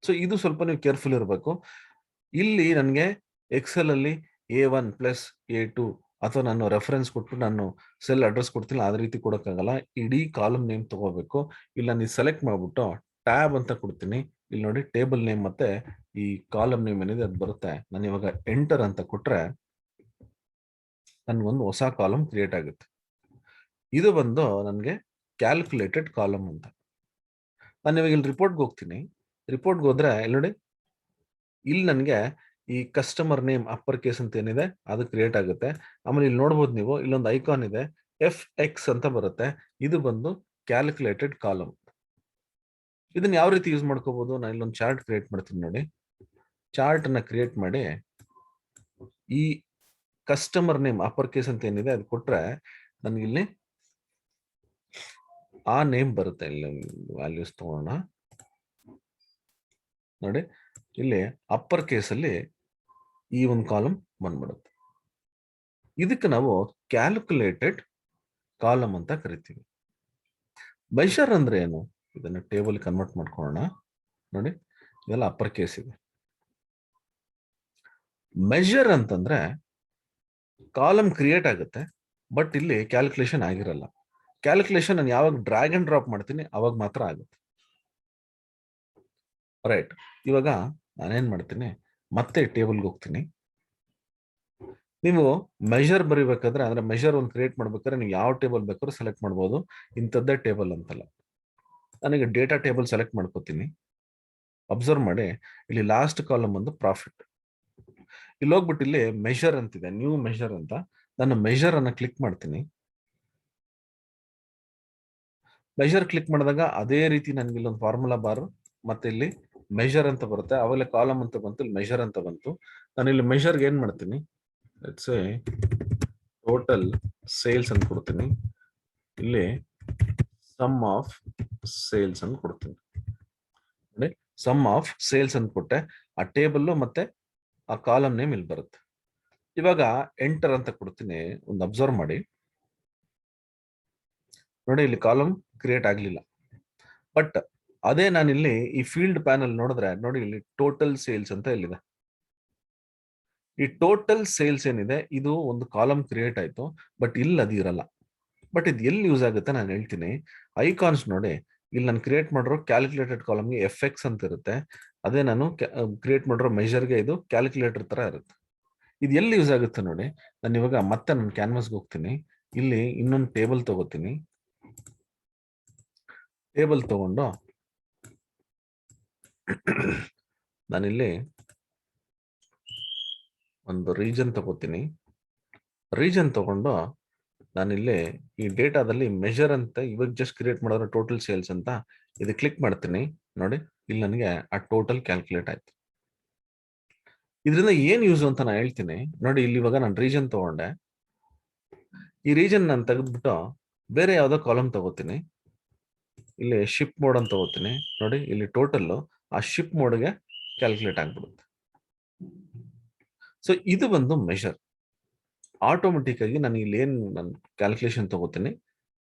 [SPEAKER 1] ಸೊ ಇದು ಸ್ವಲ್ಪ ನೀವು ಕೇರ್ಫುಲ್ ಇರಬೇಕು. ಇಲ್ಲಿ ನನಗೆ ಎಕ್ಸೆಲ್ ಅಲ್ಲಿ A1 ಪ್ಲಸ್ A2 ಅಥವಾ ನಾನು ರೆಫರೆನ್ಸ್ ಕೊಟ್ಟು ನಾನು ಸೆಲ್ ಅಡ್ರೆಸ್ ಕೊಡ್ತೀನಿ, ಅದೇ ರೀತಿ ಕೊಡೋಕ್ಕಾಗಲ್ಲ. ಇಡೀ ಕಾಲಮ್ ನೇಮ್ ತಗೋಬೇಕು. ಇಲ್ಲಿ ನಾನು ಸೆಲೆಕ್ಟ್ ಮಾಡ್ಬಿಟ್ಟು ಟ್ಯಾಬ್ ಅಂತ ಕೊಡ್ತೀನಿ. ಇಲ್ಲಿ ನೋಡಿ ಟೇಬಲ್ ನೇಮ್ ಮತ್ತೆ ಈ ಕಾಲಮ್ ನೇಮ್ ಏನಿದೆ ಅದು ಬರುತ್ತೆ. ನಾನು ಇವಾಗ ಎಂಟರ್ ಅಂತ ಕೊಟ್ರೆ ನನ್ಗೊಂದು ಹೊಸ ಕಾಲಮ್ ಕ್ರಿಯೇಟ್ ಆಗುತ್ತೆ. ಇದು ಬಂದು ನನಗೆ ಕ್ಯಾಲ್ಕುಲೇಟೆಡ್ ಕಾಲಮ್ ಅಂತ. ನಾನು ಇವಾಗ ಇಲ್ಲಿ ರಿಪೋರ್ಟ್ಗೆ ಹೋಗ್ತೀನಿ. ರಿಪೋರ್ಟ್ಗೆ ಹೋದ್ರೆ ಇಲ್ಲಿ ನೋಡಿ, ಇಲ್ಲಿ ನನಗೆ ಈ ಕಸ್ಟಮರ್ ನೇಮ್ ಅಪ್ಪರ್ ಕೇಸ್ ಅಂತ ಏನಿದೆ ಅದು ಕ್ರಿಯೇಟ್ ಆಗುತ್ತೆ. ಆಮೇಲೆ ಇಲ್ಲಿ ನೋಡ್ಬೋದು ನೀವು, ಇಲ್ಲೊಂದು ಐಕಾನ್ ಇದೆ, ಎಫ್ ಎಕ್ಸ್ ಅಂತ ಬರುತ್ತೆ. ಇದು ಬಂದು ಕ್ಯಾಲ್ಕುಲೇಟೆಡ್ ಕಾಲಮ್. ಇದನ್ನ ಯಾವ ರೀತಿ ಯೂಸ್ ಮಾಡ್ಕೋಬಹುದು? ನಾನು ಇಲ್ಲೊಂದು ಚಾರ್ಟ್ ಕ್ರಿಯೇಟ್ ಮಾಡ್ತೀನಿ ನೋಡಿ. ಚಾರ್ಟ್ ಅನ್ನ ಕ್ರಿಯೇಟ್ ಮಾಡಿ ಈ ಕಸ್ಟಮರ್ ನೇಮ್ ಅಪ್ಪರ್ ಕೇಸ್ ಅಂತ ಏನಿದೆ ಅದು ಕೊಟ್ರೆ ನನಗಿಲ್ಲಿ ಆ ನೇಮ್ ಬರುತ್ತೆ. ಇಲ್ಲಿ ವ್ಯಾಲ್ಯೂಸ್ ತಗೋಣ ನೋಡಿ. ಇಲ್ಲಿ ಅಪ್ಪರ್ ಕೇಸ್ ಅಲ್ಲಿ ಈ ಒಂದು ಕಾಲಮ್ ಬಂದ್ಬಿಡುತ್ತೆ. ಇದಕ್ಕೆ ನಾವು ಕ್ಯಾಲ್ಕುಲೇಟೆಡ್ ಕಾಲಮ್ ಅಂತ ಕರಿತೀವಿ. ಮೆಷರ್ ಅಂದ್ರೆ ಏನು? ಇದನ್ನ ಟೇಬಲ್ ಕನ್ವರ್ಟ್ ಮಾಡ್ಕೊಳ್ಳೋಣ ನೋಡಿ. ಇದೆಲ್ಲ ಅಪ್ಪರ್ ಕೇಸ್ ಇದೆ. ಮೆಷರ್ ಅಂತಂದ್ರೆ ಕಾಲಮ್ ಕ್ರಿಯೇಟ್ ಆಗುತ್ತೆ, ಬಟ್ ಇಲ್ಲಿ ಕ್ಯಾಲ್ಕುಲೇಷನ್ ಆಗಿರಲ್ಲ. ಕ್ಯಾಲ್ಕುಲೇಷನ್ ನಾನು ಯಾವಾಗ ಡ್ರ್ಯಾಗ್ ಅಂಡ್ ಡ್ರಾಪ್ ಮಾಡ್ತೀನಿ ಅವಾಗ ಮಾತ್ರ ಆಗುತ್ತೆ. ರೈಟ್. ಇವಾಗ ನಾನೇನ್ ಮಾಡ್ತೀನಿ, ಮತ್ತೆ ಟೇಬಲ್ಗೆ ಹೋಗ್ತೀನಿ. ನೀವು ಮೆಷರ್ ಬರಿಬೇಕಾದ್ರೆ, ಅಂದ್ರೆ ಮೆಷರ್ ಒಂದು ಕ್ರಿಯೇಟ್ ಮಾಡ್ಬೇಕಾದ್ರೆ ನೀವು ಯಾವ ಟೇಬಲ್ ಬೇಕಾದ್ರೂ ಸೆಲೆಕ್ಟ್ ಮಾಡ್ಬೋದು. ಇಂಥದ್ದೇ ಟೇಬಲ್ ಅಂತಲ್ಲ. ನನಗೆ ಡೇಟಾ ಟೇಬಲ್ ಸೆಲೆಕ್ಟ್ ಮಾಡ್ಕೋತೀನಿ. ಅಬ್ಸರ್ವ್ ಮಾಡಿ, ಇಲ್ಲಿ ಲಾಸ್ಟ್ ಕಾಲಮ್ ಒಂದು ಪ್ರಾಫಿಟ್. ಇಲ್ಲಿ ಹೋಗ್ಬಿಟ್ಟು ಇಲ್ಲಿ ಮೆಷರ್ ಅಂತಿದೆ, ನ್ಯೂ ಮೆಷರ್ ಅಂತ. ನಾನು ಮೆಷರ್ ಅನ್ನ ಕ್ಲಿಕ್ ಮಾಡ್ತೀನಿ. ಮೆಷರ್ ಕ್ಲಿಕ್ ಮಾಡಿದಾಗ ಅದೇ ರೀತಿ ನನಗೆ ಇಲ್ಲೊಂದು ಫಾರ್ಮುಲಾ ಬಾರ್ ಮತ್ತೆ ಇಲ್ಲಿ ಮೆಷರ್ ಅಂತ ಬರುತ್ತೆ. ಅವಾಗಲೇ ಕಾಲಮ್ ಅಂತ ಬಂತು, ಇಲ್ಲಿ ಮೆಷರ್ ಅಂತ ಬಂತು. ನಾನು ಇಲ್ಲಿ ಮೆಷರ್ಗೆ ಏನ್ ಮಾಡ್ತೀನಿ, ಲೆಟ್ಸ್ ಸೇ ಟೋಟಲ್ ಸೇಲ್ಸ್ ಅಂತ ಕೊಡ್ತೀನಿ. ಇಲ್ಲಿ ಸಮ್ ಆಫ್ ಸೇಲ್ಸ್ ಅಂತ ಕೊಡ್ತೀನಿ. ಸಮ್ ಆಫ್ ಸೇಲ್ಸ್ ಅಂತ ಕೊಟ್ಟೆ. ಆ ಟೇಬಲ್ ಮತ್ತೆ ಆ ಕಾಲಮ್ ನೇಮ್ ಇಲ್ಲಿ ಬರುತ್ತೆ. ಇವಾಗ ಎಂಟರ್ ಅಂತ ಕೊಡ್ತೀನಿ. ಒಂದು ಅಬ್ಸರ್ವ್ ಮಾಡಿ ನೋಡಿ, ಇಲ್ಲಿ ಕಾಲಮ್ ಕ್ರಿಯೇಟ್ ಆಗ್ಲಿಲ್ಲ. ಬಟ್ ಅದೇ ನಾನಿಲ್ಲಿ ಈ ಫೀಲ್ಡ್ ಪ್ಯಾನಲ್ ನೋಡಿದ್ರೆ ನೋಡಿ, ಇಲ್ಲಿ ಟೋಟಲ್ ಸೇಲ್ಸ್ ಅಂತ ಇಲ್ಲಿದೆ. ಈ ಟೋಟಲ್ ಸೇಲ್ಸ್ ಏನಿದೆ ಇದು ಒಂದು ಕಾಲಮ್ ಕ್ರಿಯೇಟ್ ಆಯ್ತು, ಬಟ್ ಇಲ್ಲಿ ಅದು ಇರಲ್ಲ. ಬಟ್ ಇದು ಎಲ್ಲಿ ಯೂಸ್ ಆಗುತ್ತೆ ನಾನು ಹೇಳ್ತೀನಿ. ಐಕಾನ್ಸ್ ನೋಡಿ, ಇಲ್ಲಿ ನಾನು ಕ್ರಿಯೇಟ್ ಮಾಡಿರೋ ಕ್ಯಾಲ್ಕುಲೇಟೆಡ್ ಕಾಲಮ್ಗೆ ಎಫ್ ಎಕ್ಸ್ ಅಂತ ಇರುತ್ತೆ. ಅದೇ ನಾನು ಕ್ರಿಯೇಟ್ ಮಾಡಿರೋ ಮೆಷರ್ಗೆ ಇದು ಕ್ಯಾಲ್ಕುಲೇಟರ್ ತರ ಇರುತ್ತೆ. ಇದು ಎಲ್ಲಿ ಯೂಸ್ ಆಗುತ್ತೆ ನೋಡಿ. ನಾನು ಇವಾಗ ಮತ್ತೆ ನಾನು ಕ್ಯಾನ್ವಾಸ್ಗೆ ಹೋಗ್ತೀನಿ. ಇಲ್ಲಿ ಇನ್ನೊಂದು ಟೇಬಲ್ ತಗೋತೀನಿ. ಟೇಬಲ್ ತಗೊಂಡು ನಾನಿಲ್ಲಿ ಒಂದು ರೀಜನ್ ತಗೋತೀನಿ. ರೀಜನ್ ತಗೊಂಡು ನಾನಿಲ್ಲಿ ಈ ಡೇಟಾದಲ್ಲಿ ಮೆಷರ್ ಅಂತ ಇವಾಗ ಜಸ್ಟ್ ಕ್ರಿಯೇಟ್ ಮಾಡಿದ್ರೆ ಟೋಟಲ್ ಸೇಲ್ಸ್ ಅಂತ ಇದು ಕ್ಲಿಕ್ ಮಾಡ್ತೀನಿ ನೋಡಿ. ಇಲ್ಲಿ ನನಗೆ ಆ ಟೋಟಲ್ ಕ್ಯಾಲ್ಕುಲೇಟ್ ಆಯ್ತು. ಇದರಿಂದ ಏನ್ ಯೂಸ್ ಅಂತ ನಾನು ಹೇಳ್ತೀನಿ ನೋಡಿ. ಇಲ್ಲಿ ಇವಾಗ ನಾನು ರೀಜನ್ ತಗೊಂಡೆ. ಈ ರೀಜನ್ ನಾನು ತೆಗೆದ್ಬಿಟ್ಟು ಬೇರೆ ಯಾವ್ದೋ ಕಾಲಮ್ ತಗೋತೀನಿ. ಇಲ್ಲಿ ಶಿಪ್ ಮೋಡ್ ಅಂತ ತಗೋತೀನಿ ನೋಡಿ. ಇಲ್ಲಿ ಟೋಟಲ್ ಆ ಶಿಪ್ ಮೋಡ್ಗೆ ಕ್ಯಾಲ್ಕುಲೇಟ್ ಆಗ್ಬಿಡುತ್ತೆ. ಸೊ ಇದು ಒಂದು ಮೆಷರ್. ಆಟೋಮೆಟಿಕ್ ಆಗಿ ನಾನು ಇಲ್ಲಿ ಏನ್ ನಾನು ಕ್ಯಾಲ್ಕುಲೇಷನ್ ತಗೋತೀನಿ,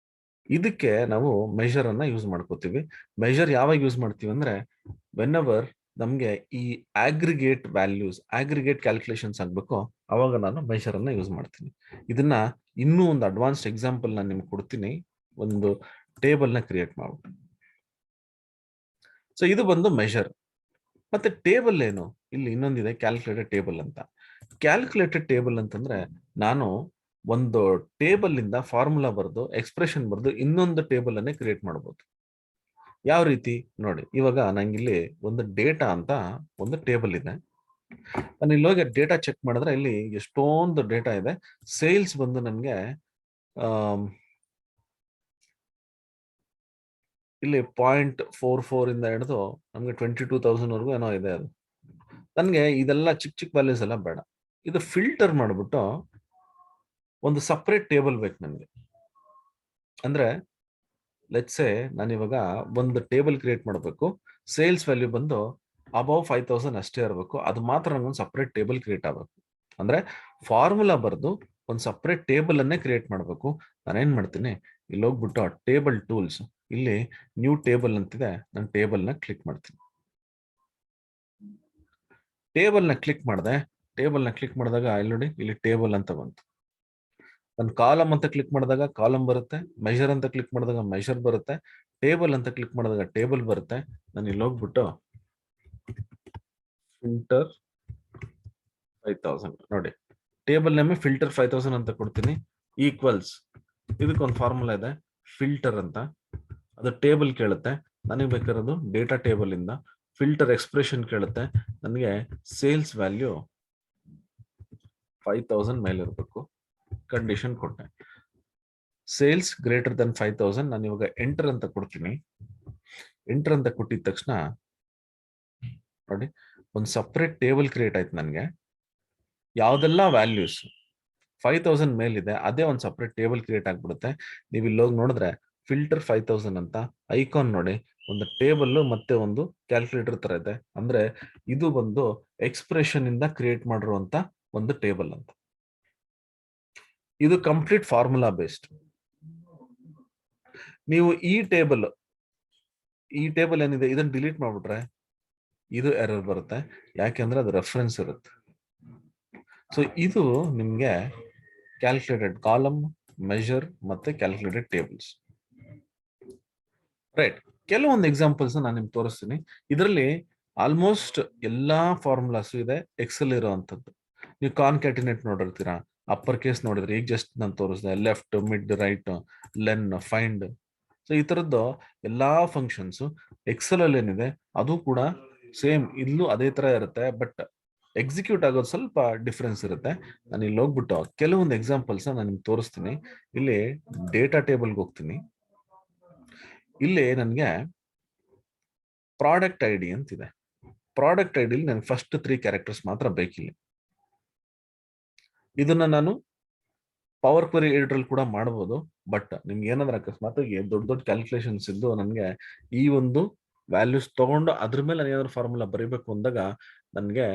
[SPEAKER 1] ಇದಕ್ಕೆ ನಾವು ಮೆಷರ್ ಅನ್ನ ಯೂಸ್ ಮಾಡ್ಕೋತೀವಿ. ಮೆಷರ್ ಯಾವಾಗ ಯೂಸ್ ಮಾಡ್ತೀವಿ ಅಂದ್ರೆ, ವೆನ್ ಎವರ್ ನಮ್ಗೆ ಈ ಆಗ್ರಿಗೇಟ್ ವ್ಯಾಲ್ಯೂಸ್, ಆಗ್ರಿಗೇಟ್ ಕ್ಯಾಲ್ಕುಲೇಷನ್ಸ್ ಆಗ್ಬೇಕು, ಅವಾಗ ನಾನು ಮೆಷರ್ ಅನ್ನ ಯೂಸ್ ಮಾಡ್ತೀನಿ. ಇದನ್ನ ಇನ್ನೂ ಒಂದು ಅಡ್ವಾನ್ಸ್ಡ್ ಎಕ್ಸಾಂಪಲ್ ನಾನು ನಿಮ್ಗೆ ಕೊಡ್ತೀನಿ. ಒಂದು ಟೇಬಲ್ ನ ಕ್ರಿಯೇಟ್ ಮಾಡ್ಬಿಟ್ಟು. ಸೊ ಇದು ಬಂದು ಮೆಷರ್. ಮತ್ತೆ ಟೇಬಲ್ ಏನು? ಇಲ್ಲಿ ಇನ್ನೊಂದಿದೆ ಕ್ಯಾಲ್ಕುಲೇಟೆಡ್ ಟೇಬಲ್ ಅಂತ. ಕ್ಯಾಲ್ಕುಲೇಟೆಡ್ ಟೇಬಲ್ ಅಂತಂದ್ರೆ ನಾನು ಒಂದು ಟೇಬಲ್ ಇಂದ ಫಾರ್ಮುಲಾ ಬರೆದು ಎಕ್ಸ್ಪ್ರೆಷನ್ ಬರೆದು ಇನ್ನೊಂದು ಟೇಬಲ್ ಅನ್ನೇ ಕ್ರಿಯೇಟ್ ಮಾಡಬಹುದು. ಯಾವ ರೀತಿ ನೋಡಿ, ಇವಾಗ ನಂಗಿಲ್ಲಿ ಒಂದು ಡೇಟಾ ಅಂತ ಒಂದು ಟೇಬಲ್ ಇದೆ. ನಾನು ಇಲ್ಲಿ ಹೋಗಿ ಡೇಟಾ ಚೆಕ್ ಮಾಡಿದ್ರೆ ಇಲ್ಲಿ ಎಷ್ಟೊಂದು ಡೇಟಾ ಇದೆ. ಸೇಲ್ಸ್ ಬಂದು ನನಗೆ ಇಲ್ಲಿ 0.44 ಇಂದ ಹಿಡಿದು ನಮ್ಗೆ 22,000 ವರೆಗೂ ಏನೋ ಇದೆ. ಅದು ನನ್ಗೆ ಇದೆಲ್ಲ ಚಿಕ್ಕ ಚಿಕ್ಕ ವ್ಯಾಲ್ಯೂಸ್ ಎಲ್ಲ ಬೇಡ. ಇದು ಫಿಲ್ಟರ್ ಮಾಡ್ಬಿಟ್ಟು ಒಂದು ಸಪ್ರೇಟ್ ಟೇಬಲ್ ಬೇಕು ನನಗೆ. ಅಂದ್ರೆ ಲೆಟ್ಸ್ ಸೇ ನಾನು ಇವಾಗ ಒಂದು ಟೇಬಲ್ ಕ್ರಿಯೇಟ್ ಮಾಡಬೇಕು. ಸೇಲ್ಸ್ ವ್ಯಾಲ್ಯೂ ಬಂದು ಅಬೌವ್ 5,000 ಅಷ್ಟೇ ಇರಬೇಕು. ಅದು ಮಾತ್ರ ನಂಗೊಂದು ಸಪ್ರೇಟ್ ಟೇಬಲ್ ಕ್ರಿಯೇಟ್ ಆಗಬೇಕು. ಅಂದ್ರೆ ಫಾರ್ಮುಲಾ ಬರೆದು ಒಂದು ಸಪ್ರೇಟ್ ಟೇಬಲ್ ಅನ್ನೇ ಕ್ರಿಯೇಟ್ ಮಾಡಬೇಕು. ನಾನೇನ್ ಮಾಡ್ತೀನಿ, ಇಲ್ಲಿ ಹೋಗ್ಬಿಟ್ಟು ಟೇಬಲ್ ಟೂಲ್ಸ್, ಇಲ್ಲಿ ನ್ಯೂ ಟೇಬಲ್ ಅಂತಿದೆ, ನಾನು ಟೇಬಲ್ ನ ಕ್ಲಿಕ್ ಮಾಡ್ತೀನಿ. ಟೇಬಲ್ ನ ಕ್ಲಿಕ್ ಮಾಡಿದೆ. ಟೇಬಲ್ ನ ಕ್ಲಿಕ್ ಮಾಡಿದಾಗ ಇಲ್ಲಿ ನೋಡಿ, ಇಲ್ಲಿ ಟೇಬಲ್ ಅಂತ ಬಂತು. ನಾನು ಕಾಲಮ್ ಅಂತ ಕ್ಲಿಕ್ ಮಾಡಿದಾಗ ಕಾಲಮ್ ಬರುತ್ತೆ. ಮೆಷರ್ ಅಂತ ಕ್ಲಿಕ್ ಮಾಡಿದಾಗ ಮೆಷರ್ ಬರುತ್ತೆ. ಟೇಬಲ್ ಅಂತ ಕ್ಲಿಕ್ ಮಾಡಿದಾಗ ಟೇಬಲ್ ಬರುತ್ತೆ. ನಾನು ಇಲ್ಲಿ ಹೋಗ್ಬಿಟ್ಟು ಫಿಲ್ಟರ್ 5,000 ನೋಡಿ, ಟೇಬಲ್ ನೇಮ್ ಫಿಲ್ಟರ್ 5,000 ಅಂತ ಕೊಡ್ತೀನಿ. ಈಕ್ವಲ್ಸ್, ಇದಕ್ಕೊಂದು ಫಾರ್ಮುಲಾ ಇದೆ ಫಿಲ್ಟರ್ ಅಂತ. ಅದು ಟೇಬಲ್ ಕೇಳುತ್ತೆ. ನನಗೆ ಬೇಕಾಗಿರೋದು ಡೇಟಾ ಟೇಬಲ್ ಇಂದ ಫಿಲ್ಟರ್ ಎಕ್ಸ್ಪ್ರೆಷನ್ ಕೇಳುತ್ತೆ. ನನಗೆ ಸೇಲ್ಸ್ ವ್ಯಾಲ್ಯೂ 5,000 ಮೇಲೆ ಇರಬೇಕು. ಕಂಡೀಷನ್ ಕೊಟ್ಟೆ. ಸೇಲ್ಸ್ ಗ್ರೇಟರ್ ದನ್ 5,000 ನಾನು ಇವಾಗ ಎಂಟರ್ ಅಂತ ಕೊಡ್ತೀನಿ. ಎಂಟರ್ ಅಂತ ಕೊಟ್ಟಿದ ತಕ್ಷಣ ನೋಡಿ ಒಂದು ಸಪ್ರೇಟ್ ಟೇಬಲ್ ಕ್ರಿಯೇಟ್ ಆಯ್ತು ನನಗೆ. ಯಾವ್ದೆಲ್ಲ ವ್ಯಾಲ್ಯೂಸ್ 5,000 ಮೇಲಿದೆ ಅದೇ ಒಂದು ಸಪ್ರೇಟ್ ಟೇಬಲ್ ಕ್ರಿಯೇಟ್ ಆಗ್ಬಿಡುತ್ತೆ. ನೀವು ಇಲ್ಲಿ ಹೋಗಿ ನೋಡಿದ್ರೆ ಫಿಲ್ಟರ್ 5,000 ಅಂತ ಐಕಾನ್ ನೋಡಿ, ಒಂದು ಟೇಬಲ್ ಮತ್ತೆ ಒಂದು ಕ್ಯಾಲ್ಕುಲೇಟರ್ ತರ ಇದೆ. ಅಂದ್ರೆ ಇದು ಒಂದು ಎಕ್ಸ್ಪ್ರೆಷನ್ ಇಂದ ಕ್ರಿಯೇಟ್ ಮಾಡಿರುವಂತ ಒಂದು ಟೇಬಲ್ ಅಂತ. ಇದು ಕಂಪ್ಲೀಟ್ ಫಾರ್ಮುಲಾ ಬೇಸ್ಡ್. ನೀವು ಈ ಟೇಬಲ್ ಏನಿದೆ ಇದನ್ನ ಡಿಲೀಟ್ ಮಾಡ್ಬಿಟ್ರೆ ಇದು ಎರರ್ ಬರುತ್ತೆ, ಯಾಕೆಂದ್ರೆ ಅದು ರೆಫರೆನ್ಸ್ ಇರುತ್ತೆ. ಸೊ ಇದು ನಿಮ್ಗೆ ಕ್ಯಾಲ್ಕುಲೇಟೆಡ್ ಕಾಲಮ್, ಮೆಜರ್ ಮತ್ತೆ ಕ್ಯಾಲ್ಕುಲೇಟೆಡ್ ಟೇಬಲ್ಸ್. ರೈಟ್, ಕೆಲವೊಂದು ಎಕ್ಸಾಂಪಲ್ಸ್ ನಾನು ನಿಮ್ಗೆ ತೋರಿಸ್ತೀನಿ. ಇದರಲ್ಲಿ ಆಲ್ಮೋಸ್ಟ್ ಎಲ್ಲಾ ಫಾರ್ಮುಲಾಸ್ ಇದೆ ಎಕ್ಸೆಲ್ ಇರುವಂತದ್ದು. ನೀವು ಕಾನ್ಕ್ಯಾಟಿನೇಟ್ ನೋಡಿರ್ತೀರಾ, ಅಪ್ಪರ್ ಕೇಸ್ ನೋಡಿದ್ರೆ ಈಗ ಜಸ್ಟ್ ನಾನು ತೋರಿಸಿದೆ, left, mid, right, len, find. So ಈ ತರದ್ದು ಎಲ್ಲಾ ಫಂಕ್ಷನ್ಸ್ ಎಕ್ಸೆಲ್ ಅಲ್ಲಿ ಏನಿದೆ ಅದು ಕೂಡ ಸೇಮ್ ಇಲ್ಲೂ ಅದೇ ತರ ಇರುತ್ತೆ, ಬಟ್ ಎಕ್ಸಿಕ್ಯೂಟ್ ಆಗೋದು ಸ್ವಲ್ಪ ಡಿಫ್ರೆನ್ಸ್ ಇರುತ್ತೆ. ನಾನು ಇಲ್ಲಿ ಹೋಗ್ಬಿಟ್ಟು ಕೆಲವೊಂದು ಎಕ್ಸಾಂಪಲ್ಸ್ ನಾನು ನಿಮ್ಗೆ ತೋರಿಸ್ತೀನಿ. ಇಲ್ಲಿ ಡೇಟಾ ಟೇಬಲ್ಗೆ ಹೋಗ್ತೀನಿ. ಇಲ್ಲಿ ನನಗೆ ಪ್ರಾಡಕ್ಟ್ ಐಡಿ ಅಂತಿದೆ. ಪ್ರಾಡಕ್ಟ್ ಐಡಿಲಿ ನನಗೆ ಫಸ್ಟ್ 3 ಕ್ಯಾರೆಕ್ಟರ್ಸ್ ಮಾತ್ರ ಬೇಕಿಲ್ಲ. ಇದನ್ನ ನಾನು ಪವರ್ ಕ್ವೆರಿ ಎಡಿಟರ್ ಕೂಡ ಮಾಡಬಹುದು, ಬಟ್ ನಿಮ್ಗೆ ಏನಾದ್ರೆ ಅಕಸ್ಮಾತ್ ದೊಡ್ಡ ದೊಡ್ಡ ಕ್ಯಾಲ್ಕುಲೇಷನ್ಸ್ ಇದ್ದು ನನಗೆ ಈ ಒಂದು ವ್ಯಾಲ್ಯೂಸ್ ತಗೊಂಡು ಅದ್ರ ಮೇಲೆ ನಾನು ಏನಾದ್ರು ಫಾರ್ಮುಲಾ ಬರೀಬೇಕು ಅಂದಾಗ ನನಗೆ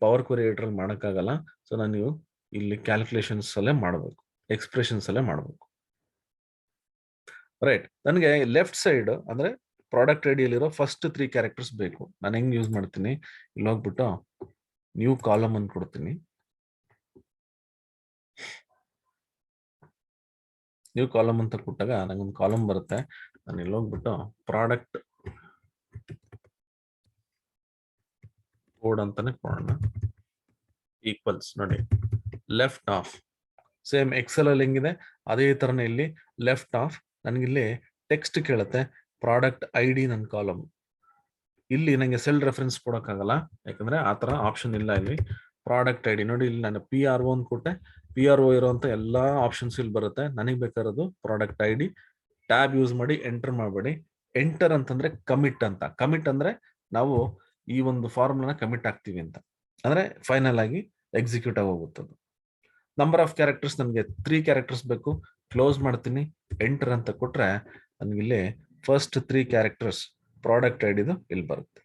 [SPEAKER 1] ಪವರ್ ಕ್ವೆರಿ ಎಡಿಟರ್ ಮಾಡೋಕ್ಕಾಗಲ್ಲ. ಸೊ ನಾನು ಇಲ್ಲಿ ಕ್ಯಾಲ್ಕುಲೇಷನ್ಸ್ ಅಲ್ಲೇ ಮಾಡಬೇಕು, ಎಕ್ಸ್ಪ್ರೆಷನ್ಸ್ ಅಲ್ಲೇ ಮಾಡಬೇಕು. ರೈಟ್, ನನಗೆ ಲೆಫ್ಟ್ ಸೈಡ್ ಅಂದ್ರೆ ಪ್ರಾಡಕ್ಟ್ ಐಡಿಯಲ್ಲಿರೋ ಫಸ್ಟ್ 3 ಕ್ಯಾರೆಕ್ಟರ್ಸ್ ಬೇಕು. ನಾನು ಹೆಂಗ್ ಯೂಸ್ ಮಾಡ್ತೀನಿ, ಇಲ್ಲಿ ಹೋಗ್ಬಿಟ್ಟು ನ್ಯೂ ಕಾಲಮ್ ಅಂತ ಕೊಡ್ತೀನಿ. ನ್ಯೂ ಕಾಲಮ್ ಅಂತ ಕೊಟ್ಟಾಗ ನಂಗೊಂದು ಕಾಲಮ್ ಬರುತ್ತೆ. ನಾನು ಇಲ್ಲಿ ಹೋಗ್ಬಿಟ್ಟು ಪ್ರಾಡಕ್ಟ್ ಕೋಡ್ ಅಂತಾನೆ ಕೊಡೋಣ. ಈಕ್ವಲ್ಸ್ ನೋಡಿ ಲೆಫ್ಟ್ ಆಫ್, ಸೇಮ್ ಎಕ್ಸೆಲ್ ಅಲ್ಲಿ ಹೆಂಗಿದೆ ಅದೇ ತರನೇ ಇಲ್ಲಿ ಲೆಫ್ಟ್ ಆಫ್. ನನಗಿಲ್ಲಿ ಟೆಕ್ಸ್ಟ್ ಕೇಳುತ್ತೆ, ಪ್ರಾಡಕ್ಟ್ ಐಡಿ ನನ್ನ ಕಾಲಮ್. ಇಲ್ಲಿ ನಂಗೆ ಸೆಲ್ ರೆಫರೆನ್ಸ್ ಕೊಡೋಕ್ಕಾಗಲ್ಲ, ಯಾಕಂದ್ರೆ ಆ ತರ ಆಪ್ಷನ್ ಇಲ್ಲ ಇಲ್ಲಿ. ಪ್ರಾಡಕ್ಟ್ ಐಡಿ ನೋಡಿ, ಇಲ್ಲಿ ನಾನು PRO ಅಂತ ಕೊಟ್ಟೆ, PRO ಇರುವಂತ ಎಲ್ಲಾ ಆಪ್ಷನ್ಸ್ ಇಲ್ಲಿ ಬರುತ್ತೆ. ನನಗೆ ಬೇಕಾಗಿರೋದು ಪ್ರಾಡಕ್ಟ್ ಐಡಿ. ಟ್ಯಾಬ್ ಯೂಸ್ ಮಾಡಿ ಎಂಟರ್ ಮಾಡಬೇಡಿ. ಎಂಟರ್ ಅಂತಂದ್ರೆ ಕಮಿಟ್ ಅಂತ. ಕಮಿಟ್ ಅಂದ್ರೆ ನಾವು ಈ ಒಂದು ಫಾರ್ಮುಲಾನ ಕಮಿಟ್ ಆಗ್ತೀವಿ ಅಂತ, ಅಂದ್ರೆ ಫೈನಲ್ ಆಗಿ ಎಕ್ಸಿಕ್ಯೂಟ್ ಆಗಿ ಹೋಗುತ್ತದೆ. ನಂಬರ್ ಆಫ್ ಕ್ಯಾರೆಕ್ಟರ್ಸ್ ನನಗೆ 3 ಕ್ಯಾರೆಕ್ಟರ್ಸ್ ಬೇಕು. ಕ್ಲೋಸ್ ಮಾಡ್ತೀನಿ, ಎಂಟರ್ ಅಂತ ಕೊಟ್ರೆ ನನಗಿಲ್ಲಿ ಫಸ್ಟ್ 3 ಕ್ಯಾರೆಕ್ಟರ್ಸ್ ಪ್ರಾಡಕ್ಟ್ ಐಡಿದು ಇಲ್ಲಿ ಬರುತ್ತೆ.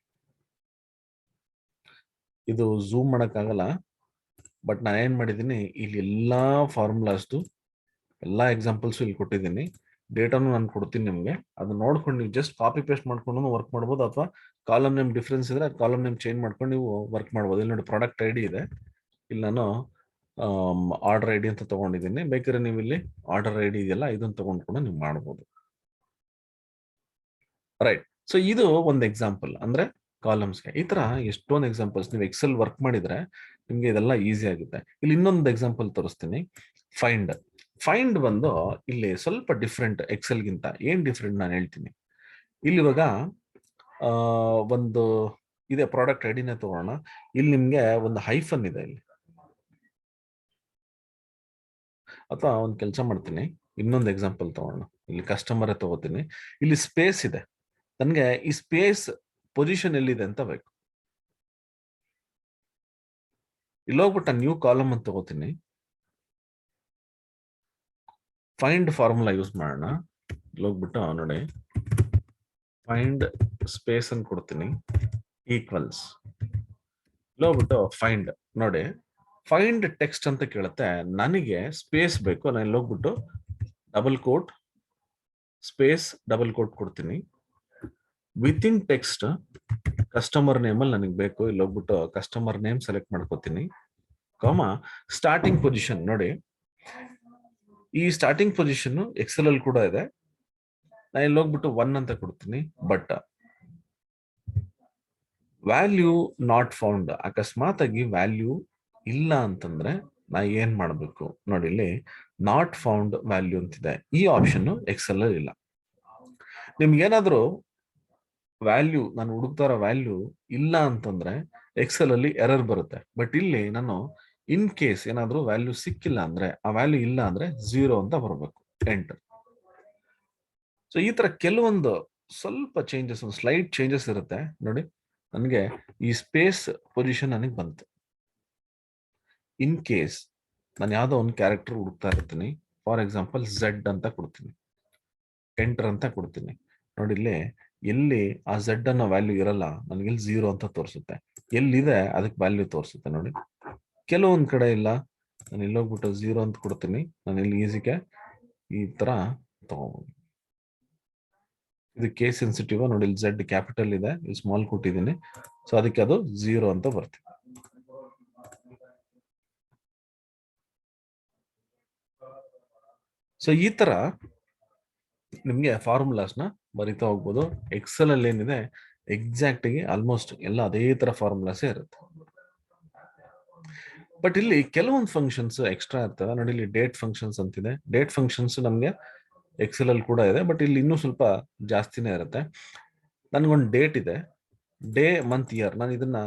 [SPEAKER 1] ಇದು ಝೂಮ್ ಮಾಡಕ್ಕಾಗಲ್ಲ, ಬಟ್ ನಾನು ಏನ್ ಮಾಡಿದ್ದೀನಿ, ಇಲ್ಲಿ ಎಲ್ಲಾ ಫಾರ್ಮುಲಾಸ್ದು ಎಲ್ಲಾ ಎಕ್ಸಾಂಪಲ್ಸ್ ಇಲ್ಲಿ ಕೊಟ್ಟಿದ್ದೀನಿ. ಡೇಟಾನು ನಾನು ಕೊಡ್ತೀನಿ ನಿಮ್ಗೆ, ಅದನ್ನ ನೋಡ್ಕೊಂಡು ನೀವು ಜಸ್ಟ್ ಕಾಪಿ ಪೇಸ್ಟ್ ಮಾಡ್ಕೊಂಡು ವರ್ಕ್ ಮಾಡ್ಬೋದು, ಅಥವಾ ಕಾಲಮ್ ನೇಮ್ ಡಿಫ್ರೆನ್ಸ್ ಇದ್ರೆ ಕಾಲಮ್ ನೇಮ್ ಚೇಂಜ್ ಮಾಡ್ಕೊಂಡು ನೀವು ವರ್ಕ್ ಮಾಡ್ಬೋದು. ಇಲ್ಲಿ ನೋಡಿ ಪ್ರಾಡಕ್ಟ್ ಐಡಿ ಇದೆ, ಇಲ್ಲಿ ನಾನು ಆರ್ಡರ್ ಐಡಿ ಅಂತ ತಗೊಂಡಿದ್ದೀನಿ. ಬೇಕಾದ್ರೆ ನೀವು ಇಲ್ಲಿ ಆರ್ಡರ್ ಐಡಿ ಇದೆಯಲ್ಲ ಇದನ್ನ ತಗೊಂಡ್ಕೊಂಡು ನೀವು ಮಾಡ್ಬೋದು. ರೈಟ್, ಸೊ ಇದು ಒಂದು ಎಕ್ಸಾಂಪಲ್ ಅಂದ್ರೆ ಕಾಲಮ್ಸ್ಗೆ. ಈ ತರ ಎಷ್ಟೊಂದು ಎಕ್ಸಾಂಪಲ್ಸ್ ನೀವು ಎಕ್ಸೆಲ್ ವರ್ಕ್ ಮಾಡಿದ್ರೆ ನಿಮ್ಗೆ ಇದೆಲ್ಲ ಈಸಿ ಆಗುತ್ತೆ. ಇಲ್ಲಿ ಇನ್ನೊಂದು ಎಕ್ಸಾಂಪಲ್ ತೋರಿಸ್ತೀನಿ. ಫೈಂಡ್. ಫೈಂಡ್ ಬಂದು ಇಲ್ಲಿ ಸ್ವಲ್ಪ ಡಿಫ್ರೆಂಟ್ ಎಕ್ಸೆಲ್ಗಿಂತ. ಏನ್ ಡಿಫ್ರೆಂಟ್ ನಾನು ಹೇಳ್ತೀನಿ. ಇಲ್ಲಿ ಇವಾಗ ಒಂದು ಇದೆ ಪ್ರಾಡಕ್ಟ್ ಐಡಿನೇ ತಗೋಣ. ಇಲ್ಲಿ ನಿಮ್ಗೆ ಒಂದು ಹೈಫನ್ ಇದೆ ಇಲ್ಲಿ, ಅಥವಾ ಒಂದು ಕೆಲಸ ಮಾಡ್ತೀನಿ, ಇನ್ನೊಂದು ಎಕ್ಸಾಂಪಲ್ ತಗೋಣ. ಇಲ್ಲಿ ಕಸ್ಟಮರ್ ತಗೋತೀನಿ, ಇಲ್ಲಿ ಸ್ಪೇಸ್ ಇದೆ. ನನಗೆ ಈ ಸ್ಪೇಸ್ ಪೊಸಿಷನ್ ಎಲ್ಲಿದೆ ಅಂತ ಬೇಕು. ಇಲ್ಲಿ ಹೋಗ್ಬಿಟ್ಟು ನ್ಯೂ ಕಾಲಮ್ ಅಂತ ತಗೋತೀನಿ. ಫೈಂಡ್ ಫಾರ್ಮುಲಾ ಯೂಸ್ ಮಾಡೋಣ. ಇಲ್ಲಿ ಹೋಗ್ಬಿಟ್ಟು ನೋಡಿ ಫೈಂಡ್ ಸ್ಪೇಸ್ ಅಂತ ಕೊಡ್ತೀನಿ, ಈಕ್ವಲ್ಸ್. ಇಲ್ಲಿ ಹೋಗ್ಬಿಟ್ಟು ಫೈಂಡ್ ನೋಡಿ, ಫೈಂಡ್ ಟೆಕ್ಸ್ಟ್ ಅಂತ ಕೇಳುತ್ತೆ. ನನಗೆ ಸ್ಪೇಸ್ ಬೇಕು. ನಾನು ಇಲ್ಲಿ ಹೋಗ್ಬಿಟ್ಟು double quote space double quote ಕೊಡ್ತೀನಿ. ವಿತಿನ್ ಟೆಕ್ಸ್ಟ್ ಕಸ್ಟಮರ್ ನೇಮ್ ಅಲ್ಲಿ ನನಗೆ ಬೇಕು. ಇಲ್ಲಿ ಹೋಗ್ಬಿಟ್ಟು ಕಸ್ಟಮರ್ ನೇಮ್ ಸೆಲೆಕ್ಟ್ ಮಾಡ್ಕೋತೀನಿ, ಕಾಮ ಸ್ಟಾರ್ಟಿಂಗ್ ಪೊಸಿಷನ್ ನೋಡಿ. ಈ ಸ್ಟಾರ್ಟಿಂಗ್ ಪೊಸಿಷನ್ ಎಕ್ಸೆಲ್ ಅಲ್ಲಿ ಕೂಡ ಇದೆ. ನಾನು ಇಲ್ಲಿ ಹೋಗ್ಬಿಟ್ಟು 1 ಅಂತ ಕೊಡ್ತೀನಿ. ಬಟ್ ವ್ಯಾಲ್ಯೂ ನಾಟ್ ಫೌಂಡ್, ಅಕಸ್ಮಾತ್ ಆಗಿ ವ್ಯಾಲ್ಯೂ ಇಲ್ಲ ಅಂತಂದ್ರೆ ನಾ ಏನ್ ಮಾಡ್ಬೇಕು ನೋಡಿ. ಇಲ್ಲಿ ನಾಟ್ ಫೌಂಡ್ ವ್ಯಾಲ್ಯೂ ಅಂತಿದೆ. ಈ ಆಪ್ಷನ್ ಎಕ್ಸೆಲ್ ಅಲ್ಲಿ ಇಲ್ಲ. ನಿಮ್ಗೆ ಏನಾದ್ರು ವ್ಯಾಲ್ಯೂ ನಾನು ಹುಡುಕ್ತಾ ಇರೋ ವ್ಯಾಲ್ಯೂ ಇಲ್ಲ ಅಂತಂದ್ರೆ ಎಕ್ಸೆಲ್ ಅಲ್ಲಿ ಎರರ್ ಬರುತ್ತೆ. ಬಟ್ ಇಲ್ಲಿ ನಾನು ಇನ್ ಕೇಸ್ ಏನಾದ್ರು ವ್ಯಾಲ್ಯೂ ಸಿಕ್ಕಿಲ್ಲ ಅಂದ್ರೆ, ಆ ವ್ಯಾಲ್ಯೂ ಇಲ್ಲ ಅಂದ್ರೆ 0 ಅಂತ ಬರಬೇಕು, ಎಂಟರ್. ಸೊ ಈ ತರ ಕೆಲವೊಂದು ಸ್ವಲ್ಪ ಚೇಂಜಸ್, ಒಂದು ಸ್ಲೈಟ್ ಚೇಂಜಸ್ ಇರುತ್ತೆ ನೋಡಿ. ನನಗೆ ಈ ಸ್ಪೇಸ್ ಪೊಸಿಷನ್ ನನಗೆ ಬಂತು. ಇನ್ ಕೇಸ್ ನಾನು ಯಾವ್ದೋ ಒಂದು ಕ್ಯಾರೆಕ್ಟರ್ ಹುಡುಕ್ತಾ ಇರ್ತೀನಿ, ಫಾರ್ ಎಕ್ಸಾಂಪಲ್ ಝೆಡ್ ಅಂತ ಕೊಡ್ತೀನಿ, ಎಂಟರ್ ಅಂತ ಕೊಡ್ತೀನಿ. ನೋಡಿ ಇಲ್ಲಿ ಎಲ್ಲಿ ಆ ಝೆಡ್ ಅನ್ನೋ ವ್ಯಾಲ್ಯೂ ಇರಲ್ಲ, ನನಗೆ ಇಲ್ಲಿ 0 ಅಂತ ತೋರಿಸುತ್ತೆ. ಎಲ್ಲಿದೆ ಅದಕ್ಕೆ ವ್ಯಾಲ್ಯೂ ತೋರಿಸುತ್ತೆ ನೋಡಿ. ಕೆಲವೊಂದ್ ಕಡೆ ಇಲ್ಲ, ನಾನು ಇಲ್ಲೋಗ್ಬಿಟ್ಟು 0 ಅಂತ ಕೊಡ್ತೀನಿ. ನಾನು ಇಲ್ಲಿ ಈಸಿಗೆ ಈ ತರ ತಗೋಬಹುದು. ಇದು ಕೇಸ್ ಸೆನ್ಸಿಟಿವ್ ನೋಡಿ. ಇಲ್ಲಿ ಝೆಡ್ ಕ್ಯಾಪಿಟಲ್ ಇದೆ, ಇಲ್ಲಿ ಸ್ಮಾಲ್ ಕೊಟ್ಟಿದ್ದೀನಿ, ಸೊ ಅದಕ್ಕೆ ಅದು 0 ಅಂತ ಬರ್ತೀವಿ. ಸೊ ಈ ತರ ನಿಮ್ಗೆ ಫಾರ್ಮುಲಾಸ್ ನ ಬರಿತಾ ಹೋಗ್ಬೋದು. ಎಕ್ಸೆಲ್ ಅಲ್ಲಿ ಏನಿದೆ ಎಕ್ಸಾಕ್ಟ್ ಆಗಿ ಆಲ್ಮೋಸ್ಟ್ ಎಲ್ಲ ಅದೇ ತರ ಫಾರ್ಮುಲಾಸ್ ಇರುತ್ತೆ. ಬಟ್ ಇಲ್ಲಿ ಕೆಲವೊಂದು ಫಂಕ್ಷನ್ಸ್ ಎಕ್ಸ್ಟ್ರಾ ಇರ್ತವೆ ನೋಡಿ. ಇಲ್ಲಿ ಡೇಟ್ ಫಂಕ್ಷನ್ಸ್ ಅಂತಿದೆ. ಡೇಟ್ ಫಂಕ್ಷನ್ಸ್ ನಮ್ಗೆ ಎಕ್ಸೆಲ್ ಅಲ್ಲಿ ಕೂಡ ಇದೆ, ಬಟ್ ಇಲ್ಲಿ ಇನ್ನೂ ಸ್ವಲ್ಪ ಜಾಸ್ತಿನೇ ಇರುತ್ತೆ. ನನ್ಗೊಂದು ಡೇಟ್ ಇದೆ, ಡೇ ಮಂತ್ ಇಯರ್. ನಾನು ಇದನ್ನ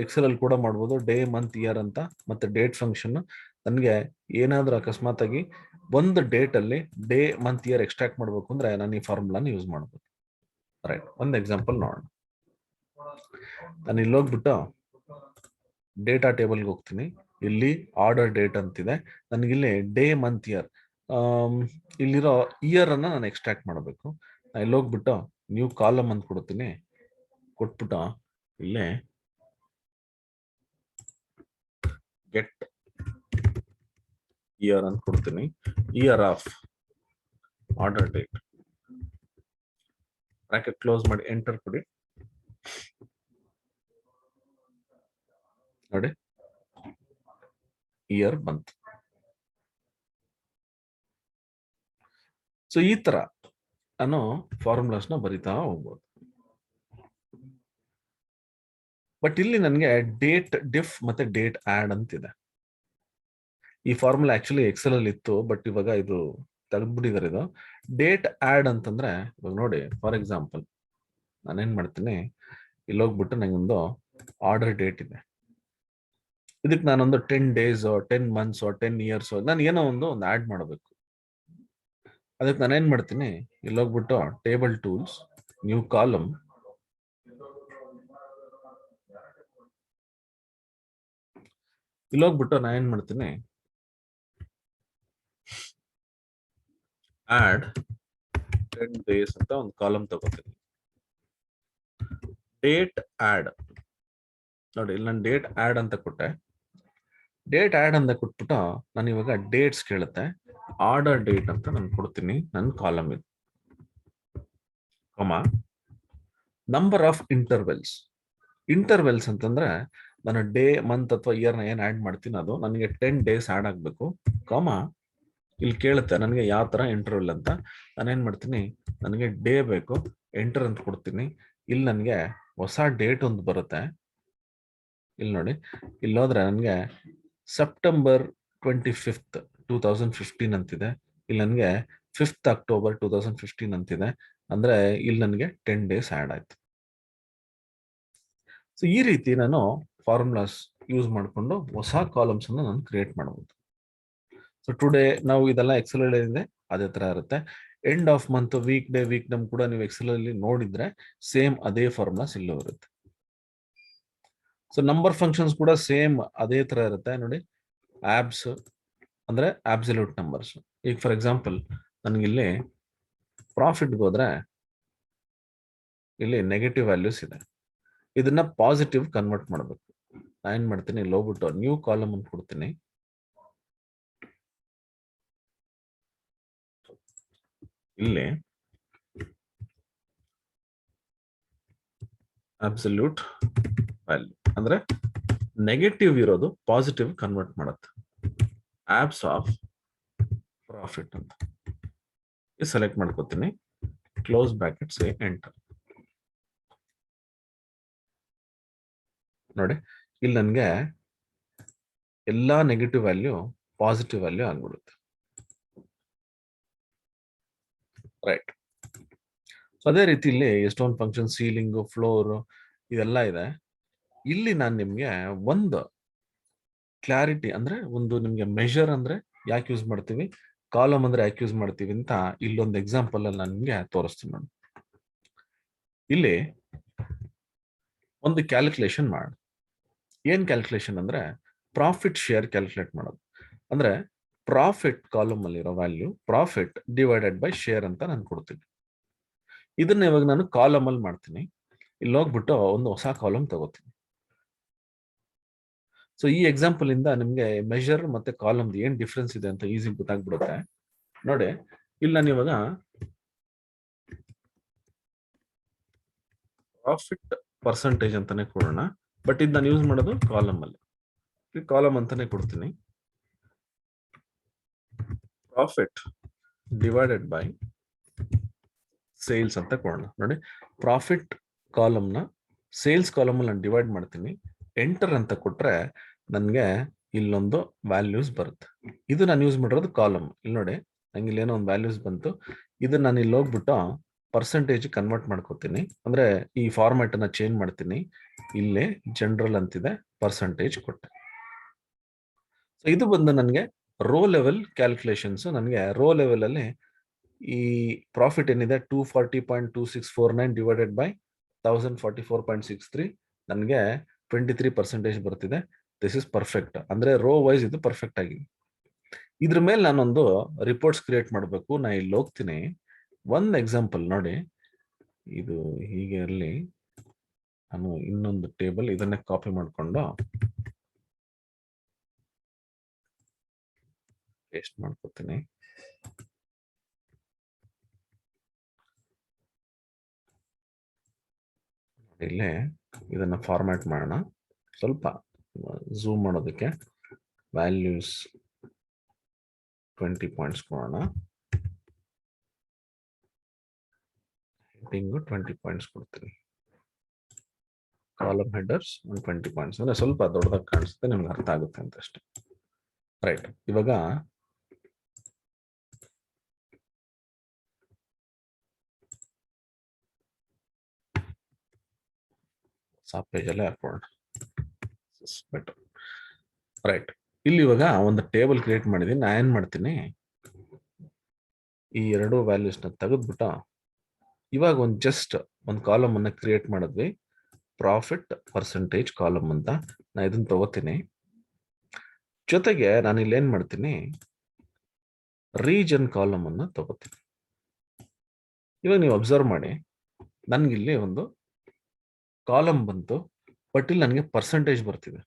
[SPEAKER 1] ಎಕ್ಸೆಲ್ ಅಲ್ಲಿ ಕೂಡ ಮಾಡ್ಬೋದು, ಡೇ ಮಂತ್ ಇಯರ್ ಅಂತ. ಮತ್ತೆ ಡೇಟ್ ಫಂಕ್ಷನ್ ನನಗೆ ಏನಾದ್ರೂ ಅಕಸ್ಮಾತ್ ಆಗಿ ಒಂದು ಡೇಟ್ ಅಲ್ಲಿ ಡೇ ಮಂತ್ ಇಯರ್ ಎಕ್ಸ್ಟ್ರಾಕ್ಟ್ ಮಾಡ್ಬೇಕು ಅಂದ್ರೆ ನಾನು ಈ ಫಾರ್ಮುಲಾನ ಯೂಸ್ ಮಾಡ್ಬೋದು. ರೈಟ್, ಒಂದು ಎಕ್ಸಾಂಪಲ್ ನೋಡೋಣ. ನಾನು ಇಲ್ಲಿ ಹೋಗ್ಬಿಟ್ಟು ಡೇಟಾ ಟೇಬಲ್ಗೆ ಹೋಗ್ತೀನಿ. ಇಲ್ಲಿ ಆರ್ಡರ್ ಡೇಟ್ ಅಂತಿದೆ. ನನಗಿಲ್ಲಿ ಡೇ ಮಂತ್ ಇಯರ್, ಇಲ್ಲಿರೋ ಇಯರ್ ಅನ್ನ ನಾನು ಎಕ್ಸ್ಟ್ರಾಕ್ಟ್ ಮಾಡಬೇಕು. ನಾನು ಇಲ್ಲಿ ಹೋಗ್ಬಿಟ್ಟು ನ್ಯೂ ಕಾಲಮ್ ಅಂತ ಕೊಡ್ತೀನಿ. ಕೊಟ್ಬಿಟ್ಟು ಇಲ್ಲೇ ಗೆಟ್ ಇಯರ್ ಅಂತ ಕೊಡ್ತೀನಿ. Year of order date, bracket close ಮಾಡಿ ಎಂಟರ್ ಕೊಡಿ. ನೋಡಿ ಇಯರ್ ಬಂತು. ಸೊ ಈ ತರ ನಾನು ಫಾರ್ಮುಲಾಸ್ ನ ಬರಿತಾ ಹೋಗ್ಬೋದು. ಬಟ್ ಇಲ್ಲಿ ನನಗೆ ಡೇಟ್ ಡಿಫ್ ಮತ್ತೆ ಡೇಟ್ ಆಡ್ ಅಂತಿದೆ. ಈ ಫಾರ್ಮುಲಾ ಆಕ್ಚುಲಿ ಎಕ್ಸೆಲ್ ಅಲ್ಲಿ ಇತ್ತು, ಬಟ್ ಇವಾಗ ಇದು ತೆಗೆದ್ಬಿಟ್ಟಿದ್ದಾರೆ. ಇದು ಡೇಟ್ ಆಡ್ ಅಂತಂದ್ರೆ ಇವಾಗ ನೋಡಿ, ಫಾರ್ ಎಕ್ಸಾಂಪಲ್ ನಾನೇನ್ ಮಾಡ್ತೀನಿ, ಇಲ್ಲಿ ಹೋಗ್ಬಿಟ್ಟು ನಂಗೊಂದು ಆರ್ಡರ್ ಡೇಟ್ ಇದೆ. ಇದಕ್ಕೆ ನಾನೊಂದು 10 days 10 months 10 years ನಾನು ಏನೋ ಒಂದು ಆಡ್ ಮಾಡಬೇಕು. ಅದಕ್ಕೆ ನಾನೇನ್ ಮಾಡ್ತೀನಿ, ಇಲ್ಲಿ ಹೋಗ್ಬಿಟ್ಟು ಟೇಬಲ್ ಟೂಲ್ಸ್, ನ್ಯೂ ಕಾಲಮ್, ಇಲ್ಲಿ ಹೋಗ್ಬಿಟ್ಟು ನಾನು ಏನ್ ಮಾಡ್ತೀನಿ, ಆಡ್ 10 days ಅಂತ ಒಂದು ಕಾಲಮ್ ತಗೋತೀನಿ. ಡೇಟ್ ಆಡ್ ನೋಡಿ, ಇಲ್ಲಿ ನಾನು ಡೇಟ್ ಆಡ್ ಅಂತ ಕೊಟ್ಟೆ. ಡೇಟ್ ಆಡ್ ಅಂತ ಕೊಟ್ಬಿಟ್ಟು ನಾನು ಇವಾಗ ಡೇಟ್ಸ್ ಕೇಳುತ್ತೆ. ಆರ್ಡರ್ ಡೇಟ್ ಅಂತ ನಾನು ಕೊಡ್ತೀನಿ. ನನ್ನ ಕಾಲಮ್ ಇದು, ನಂಬರ್ ಆಫ್ ಇಂಟರ್ವೆಲ್ಸ್. ಇಂಟರ್ವೆಲ್ಸ್ ಅಂತಂದ್ರೆ ನಾನು ಡೇ ಮಂತ್ ಅಥವಾ ಇಯರ್ ನ ಏನ್ ಆಡ್ ಮಾಡ್ತೀನಿ ಅದು ನನಗೆ 10 days ಆಡ್ ಆಗ್ಬೇಕು. ಇಲ್ಲಿ ಕೇಳುತ್ತೆ ನನಗೆ ಯಾವ ತರ ಇಂಟರ್ವೆಲ್ ಅಂತ. ನಾನೇನ್ ಮಾಡ್ತೀನಿ, ನನಗೆ ಡೇ ಬೇಕು, ಎಂಟರ್ ಅಂತ ಕೊಡ್ತೀನಿ. ಇಲ್ಲಿ ನನಗೆ ಹೊಸ ಡೇಟ್ ಒಂದು ಬರುತ್ತೆ. ಇಲ್ಲಿ ನೋಡಿ, ಇಲ್ಲಿ ಹೋದ್ರೆ ನನಗೆ ಸೆಪ್ಟೆಂಬರ್ 25th 2015 ಅಂತಿದೆ. ಇಲ್ಲಿ ನನಗೆ 5th October 2015 ಅಂತಿದೆ. ಅಂದ್ರೆ ಇಲ್ಲಿ ನನಗೆ 10 days ಆಡ್ ಆಯ್ತು. ಸೊ ಈ ರೀತಿ ನಾನು ಫಾರ್ಮುಲಾಸ್ ಯೂಸ್ ಮಾಡಿಕೊಂಡು ಹೊಸ ಕಾಲಮ್ಸ್ ಅನ್ನು ನಾನು ಕ್ರಿಯೇಟ್ ಮಾಡಬಹುದು. ಸೊ ಟುಡೇ ನಾವು ಇದೆಲ್ಲ ಎಕ್ಸೆಲ್ ಅಲ್ಲಿ ಇದೆ, ಅದೇ ತರ ಇರುತ್ತೆ. End of month, week day, week num ಕೂಡ ನೀವು ಎಕ್ಸೆಲ್ ಅಲ್ಲಿ ನೋಡಿದ್ರೆ ಸೇಮ್ ಅದೇ ಫಾರ್ಮುಲಾಸ್ ಇಲ್ಲೂ ಇರುತ್ತೆ. ಸೊ ನಂಬರ್ ಫಂಕ್ಷನ್ಸ್ ಕೂಡ ಸೇಮ್ ಅದೇ ತರ ಇರುತ್ತೆ ನೋಡಿ. ಆಬ್ಸ್ ಅಂದ್ರೆ ಆಬ್ಸಲ್ಯೂಟ್ ನಂಬರ್ಸ್. ಈಗ ಫಾರ್ ಎಕ್ಸಾಂಪಲ್ ನನಗಿಲ್ಲಿ ಪ್ರಾಫಿಟ್ಗೆ ಹೋದ್ರೆ ಇಲ್ಲಿ ನೆಗೆಟಿವ್ ವ್ಯಾಲ್ಯೂಸ್ ಇದೆ. ಇದನ್ನ ಪಾಸಿಟಿವ್ ಕನ್ವರ್ಟ್ ಮಾಡಬೇಕು. ನಾನು ಏನ್ ಮಾಡ್ತೀನಿ, ಇಲ್ಲಿ ಹೋಗ್ಬಿಟ್ಟು ನ್ಯೂ ಕಾಲಮ್ ಅಂತ ಕೊಡ್ತೀನಿ. ಇಲ್ಲಿ ಅಬ್ಸಲ್ಯೂಟ್ ವ್ಯಾಲ್ಯೂ ಅಂದ್ರೆ ನೆಗೆಟಿವ್ ಇರೋದು ಪಾಸಿಟಿವ್ ಕನ್ವರ್ಟ್ ಮಾಡುತ್ತೆ. ಆಬ್ಸ್ ಆಫ್ ಪ್ರಾಫಿಟ್ ಅಂತ ಸೆಲೆಕ್ಟ್ ಮಾಡ್ಕೋತೀನಿ. Close brackets, enter. ನೋಡಿ, ಇಲ್ಲಿ ನನಗೆ ಎಲ್ಲಾ ನೆಗೆಟಿವ್ ವ್ಯಾಲ್ಯೂ ಪಾಸಿಟಿವ್ ವ್ಯಾಲ್ಯೂ ಆಗ್ಬಿಡುತ್ತೆ. ರೈಟ್. ಸೊ ಅದೇ ರೀತಿ ಇಲ್ಲಿ ಎಷ್ಟೊಂದು ಫಂಕ್ಷನ್, ಸೀಲಿಂಗ್, ಫ್ಲೋರ್ ಇದೆಲ್ಲ ಇದೆ. ಇಲ್ಲಿ ನಾನು ನಿಮ್ಗೆ ಒಂದು ಕ್ಲಾರಿಟಿ ಅಂದ್ರೆ ಒಂದು ನಿಮ್ಗೆ ಮೆಷರ್ ಅಂದ್ರೆ ಯಾಕೆ ಯೂಸ್ ಮಾಡ್ತೀವಿ, ಕಾಲಮ್ ಅಂದ್ರೆ ಯಾಕೆ ಯೂಸ್ ಮಾಡ್ತೀವಿ ಅಂತ ಇಲ್ಲೊಂದು ಎಕ್ಸಾಂಪಲ್ ಅಲ್ಲಿ ನಾನು ನಿಮ್ಗೆ ತೋರಿಸ್ತೀನಿ ನೋಡಿ. ಇಲ್ಲಿ ಒಂದು ಕ್ಯಾಲ್ಕುಲೇಷನ್ ಮಾಡಿ. ಏನ್ ಕ್ಯಾಲ್ಕುಲೇಷನ್ ಅಂದ್ರೆ ಪ್ರಾಫಿಟ್ ಶೇರ್ ಕ್ಯಾಲ್ಕುಲೇಟ್ ಮಾಡೋದು. ಅಂದ್ರೆ ಪ್ರಾಫಿಟ್ ಕಾಲಮ್ ಅಲ್ಲಿರೋ value profit divided by share ಅಂತ ನಾನು ಕೊಡ್ತೀನಿ. ಇದನ್ನ ಇವಾಗ ನಾನು ಕಾಲಮ್ ಅಲ್ಲಿ ಮಾಡ್ತೀನಿ. ಇಲ್ಲಿ ಹೋಗ್ಬಿಟ್ಟು ಒಂದು ಹೊಸ ಕಾಲಮ್ ತಗೋತೀನಿ. ಸೊ ಈ ಎಕ್ಸಾಂಪಲ್ ಇಂದ ನಿಮ್ಗೆ ಮೆಷರ್ ಮತ್ತೆ ಕಾಲಮ್ ಏನ್ ಡಿಫ್ರೆನ್ಸ್ ಇದೆ ಅಂತ ಈಸಿ ಗೊತ್ತಾಗ್ಬಿಡುತ್ತೆ ನೋಡಿ. ಇಲ್ಲಿ ನಾನು ಇವಾಗ ಪ್ರಾಫಿಟ್ ಪರ್ಸೆಂಟೇಜ್ ಅಂತಾನೆ ಕೊಡೋಣ, ಬಟ್ ಇದು ನಾನು ಯೂಸ್ ಮಾಡೋದು ಕಾಲಮ್ ಅಲ್ಲಿ. ಕಾಲಮ್ ಅಂತಾನೆ ಕೊಡ್ತೀನಿ. ಪ್ರಾಫಿಟ್ ಡಿವೈಡೆಡ್ ಬೈ ಸೇಲ್ಸ್ ಅಂತ ಕೊಡೋಣ ನೋಡಿ. ಪ್ರಾಫಿಟ್ ಕಾಲಮ್ ನ ಸೇಲ್ಸ್ ಕಾಲಮ್ ಅಲ್ಲಿ ನಾನು ಡಿವೈಡ್ ಮಾಡ್ತೀನಿ. ಎಂಟರ್ ಅಂತ ಕೊಟ್ರೆ ನನಗೆ ಇಲ್ಲೊಂದು ವ್ಯಾಲ್ಯೂಸ್ ಬರುತ್ತೆ. ಇದು ನಾನು ಯೂಸ್ ಮಾಡಿರೋದು ಕಾಲಮ್. ಇಲ್ಲಿ ನೋಡಿ ನಂಗೆ ಇಲ್ಲೇನೋ ಒಂದು ವ್ಯಾಲ್ಯೂಸ್ ಬಂತು. ಇದನ್ನ ನಾನು ಇಲ್ಲಿ ಹೋಗ್ಬಿಟ್ಟು ಪರ್ಸೆಂಟೇಜ್ ಕನ್ವರ್ಟ್ ಮಾಡ್ಕೋತೀನಿ. ಅಂದ್ರೆ ಈ ಫಾರ್ಮ್ಯಾಟ್ ಅನ್ನ ಚೇಂಜ್ ಮಾಡ್ತೀನಿ. ಇಲ್ಲೇ ಜನರಲ್ ಅಂತಿದೆ, ಪರ್ಸೆಂಟೇಜ್ ಕೊಟ್ಟೆ. ಸೊ ಇದು ಬಂದು ನನಗೆ ರೋ ಲೆವೆಲ್ ಕ್ಯಾಲ್ಕುಲೇಷನ್ಸ್. ನನಗೆ ರೋ ಲೆವೆಲ್ ಅಲ್ಲಿ ಈ ಪ್ರಾಫಿಟ್ ಏನಿದೆ 240.2649 ಡಿವೈಡೆಡ್ ಬೈ 1044.63 ನನಗೆ 23% ಬರ್ತಿದೆ. This is perfect. ಅಂದ್ರೆ ರೋ ವೈಸ್ ಇದು ಪರ್ಫೆಕ್ಟ್ ಆಗಿದೆ. ಇದ್ರ ಮೇಲೆ ನಾನೊಂದು ರಿಪೋರ್ಟ್ಸ್ ಕ್ರಿಯೇಟ್ ಮಾಡಬೇಕು. ನಾ ಇಲ್ಲಿ ಹೋಗ್ತೀನಿ. ಒಂದು ಎಕ್ಸಾಂಪಲ್ ನೋಡಿ. ಇದು ಹೀಗೆ ಇರಲಿ. ನಾನು ಇನ್ನೊಂದು ಟೇಬಲ್ ಇದನ್ನೇ ಕಾಪಿ ಮಾಡಿಕೊಂಡು ಪೇಸ್ಟ್ ಮಾಡ್ಕೊತೀನಿ. ಇಲ್ಲೇ ಇದನ್ನ ಫಾರ್ಮ್ಯಾಟ್ ಮಾಡೋಣ. ಸ್ವಲ್ಪ ಝೂಮ್ ಮಾಡೋದಕ್ಕೆ ವ್ಯಾಲ್ಯೂಸ್ 20 ಪಾಯಿಂಟ್ಸ್ ಕೊಡೋಣ. ಹೆಡ್ಡಿಂಗ್ 20 ಪಾಯಿಂಟ್ಸ್ ಕೊಡ್ತೀನಿ. Column headers 20 points. ಅಂದ್ರೆ ಸ್ವಲ್ಪ ದೊಡ್ಡದಾಗಿ ಕಾಣಿಸುತ್ತೆ, ನಿಮ್ಗೆ ಅರ್ಥ ಆಗುತ್ತೆ ಅಂತ ಅಷ್ಟೇ. ರೈಟ್. ಇವಾಗ ಪೇಜ್ ಅಲ್ಲೇ ಹಾಕೋಣ. ರೈಟ್. ಇಲ್ಲಿ ಇವಾಗ ಒಂದು ಟೇಬಲ್ ಕ್ರಿಯೇಟ್ ಮಾಡಿದೀನಿ. ನಾ ಏನ್ ಮಾಡ್ತೀನಿ, ಈ ಎರಡು ವ್ಯಾಲ್ಯೂಸ್ ನ ತೆಗೆದ್ಬಿಟ್ಟು ಇವಾಗ ಒಂದು ಜಸ್ಟ್ ಒಂದು ಕಾಲಮ್ ಅನ್ನ ಕ್ರಿಯೇಟ್ ಮಾಡಿದ್ವಿ. ಪ್ರಾಫಿಟ್ ಪರ್ಸೆಂಟೇಜ್ ಕಾಲಮ್ ಅಂತ. ನಾ ಇದನ್ನ ತಗೋತೀನಿ. ಜೊತೆಗೆ ನಾನು ಇಲ್ಲಿ ಏನ್ ಮಾಡ್ತೀನಿ, ರೀಜನ್ ಕಾಲಮ್ ಅನ್ನ ತಗೋತೀನಿ. ಇವಾಗ ನೀವು ಅಬ್ಸರ್ವ್ ಮಾಡಿ, ನನ್ಗಿಲ್ಲಿ ಒಂದು ಕಾಲಮ್ ಬಂತು, ಬಟ್ ಇಲ್ಲಿ ನನಗೆ ಪರ್ಸೆಂಟೇಜ್ ಬರ್ತಿದೆ.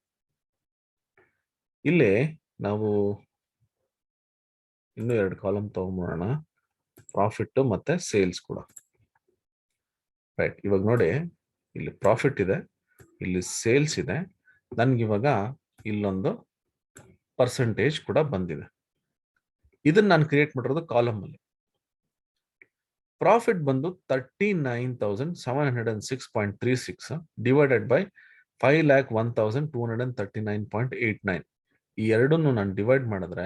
[SPEAKER 1] ಇಲ್ಲಿ ನಾವು ಇನ್ನೂ ಎರಡು ಕಾಲಮ್ ತಗೊಂಡ್ಬಿಡೋಣ, ಪ್ರಾಫಿಟ್ ಮತ್ತೆ ಸೇಲ್ಸ್ ಕೂಡ. ರೈಟ್. ಇವಾಗ ನೋಡಿ, ಇಲ್ಲಿ ಪ್ರಾಫಿಟ್ ಇದೆ, ಇಲ್ಲಿ ಸೇಲ್ಸ್ ಇದೆ. ನನ್ಗಿವಾಗ ಇಲ್ಲೊಂದು ಪರ್ಸೆಂಟೇಜ್ ಕೂಡ ಬಂದಿದೆ. ಇದನ್ನ ನಾನು ಕ್ರಿಯೇಟ್ ಮಾಡಿರೋದು ಕಾಲಮ್ ಅಲ್ಲಿ. ಪ್ರಾಫಿಟ್ ಬಂದು 39,706.36 ಡಿವೈಡೆಡ್ ಬೈ 5,01,239.89. ಈ ಎರಡನ್ನು ನಾನು ಡಿವೈಡ್ ಮಾಡಿದ್ರೆ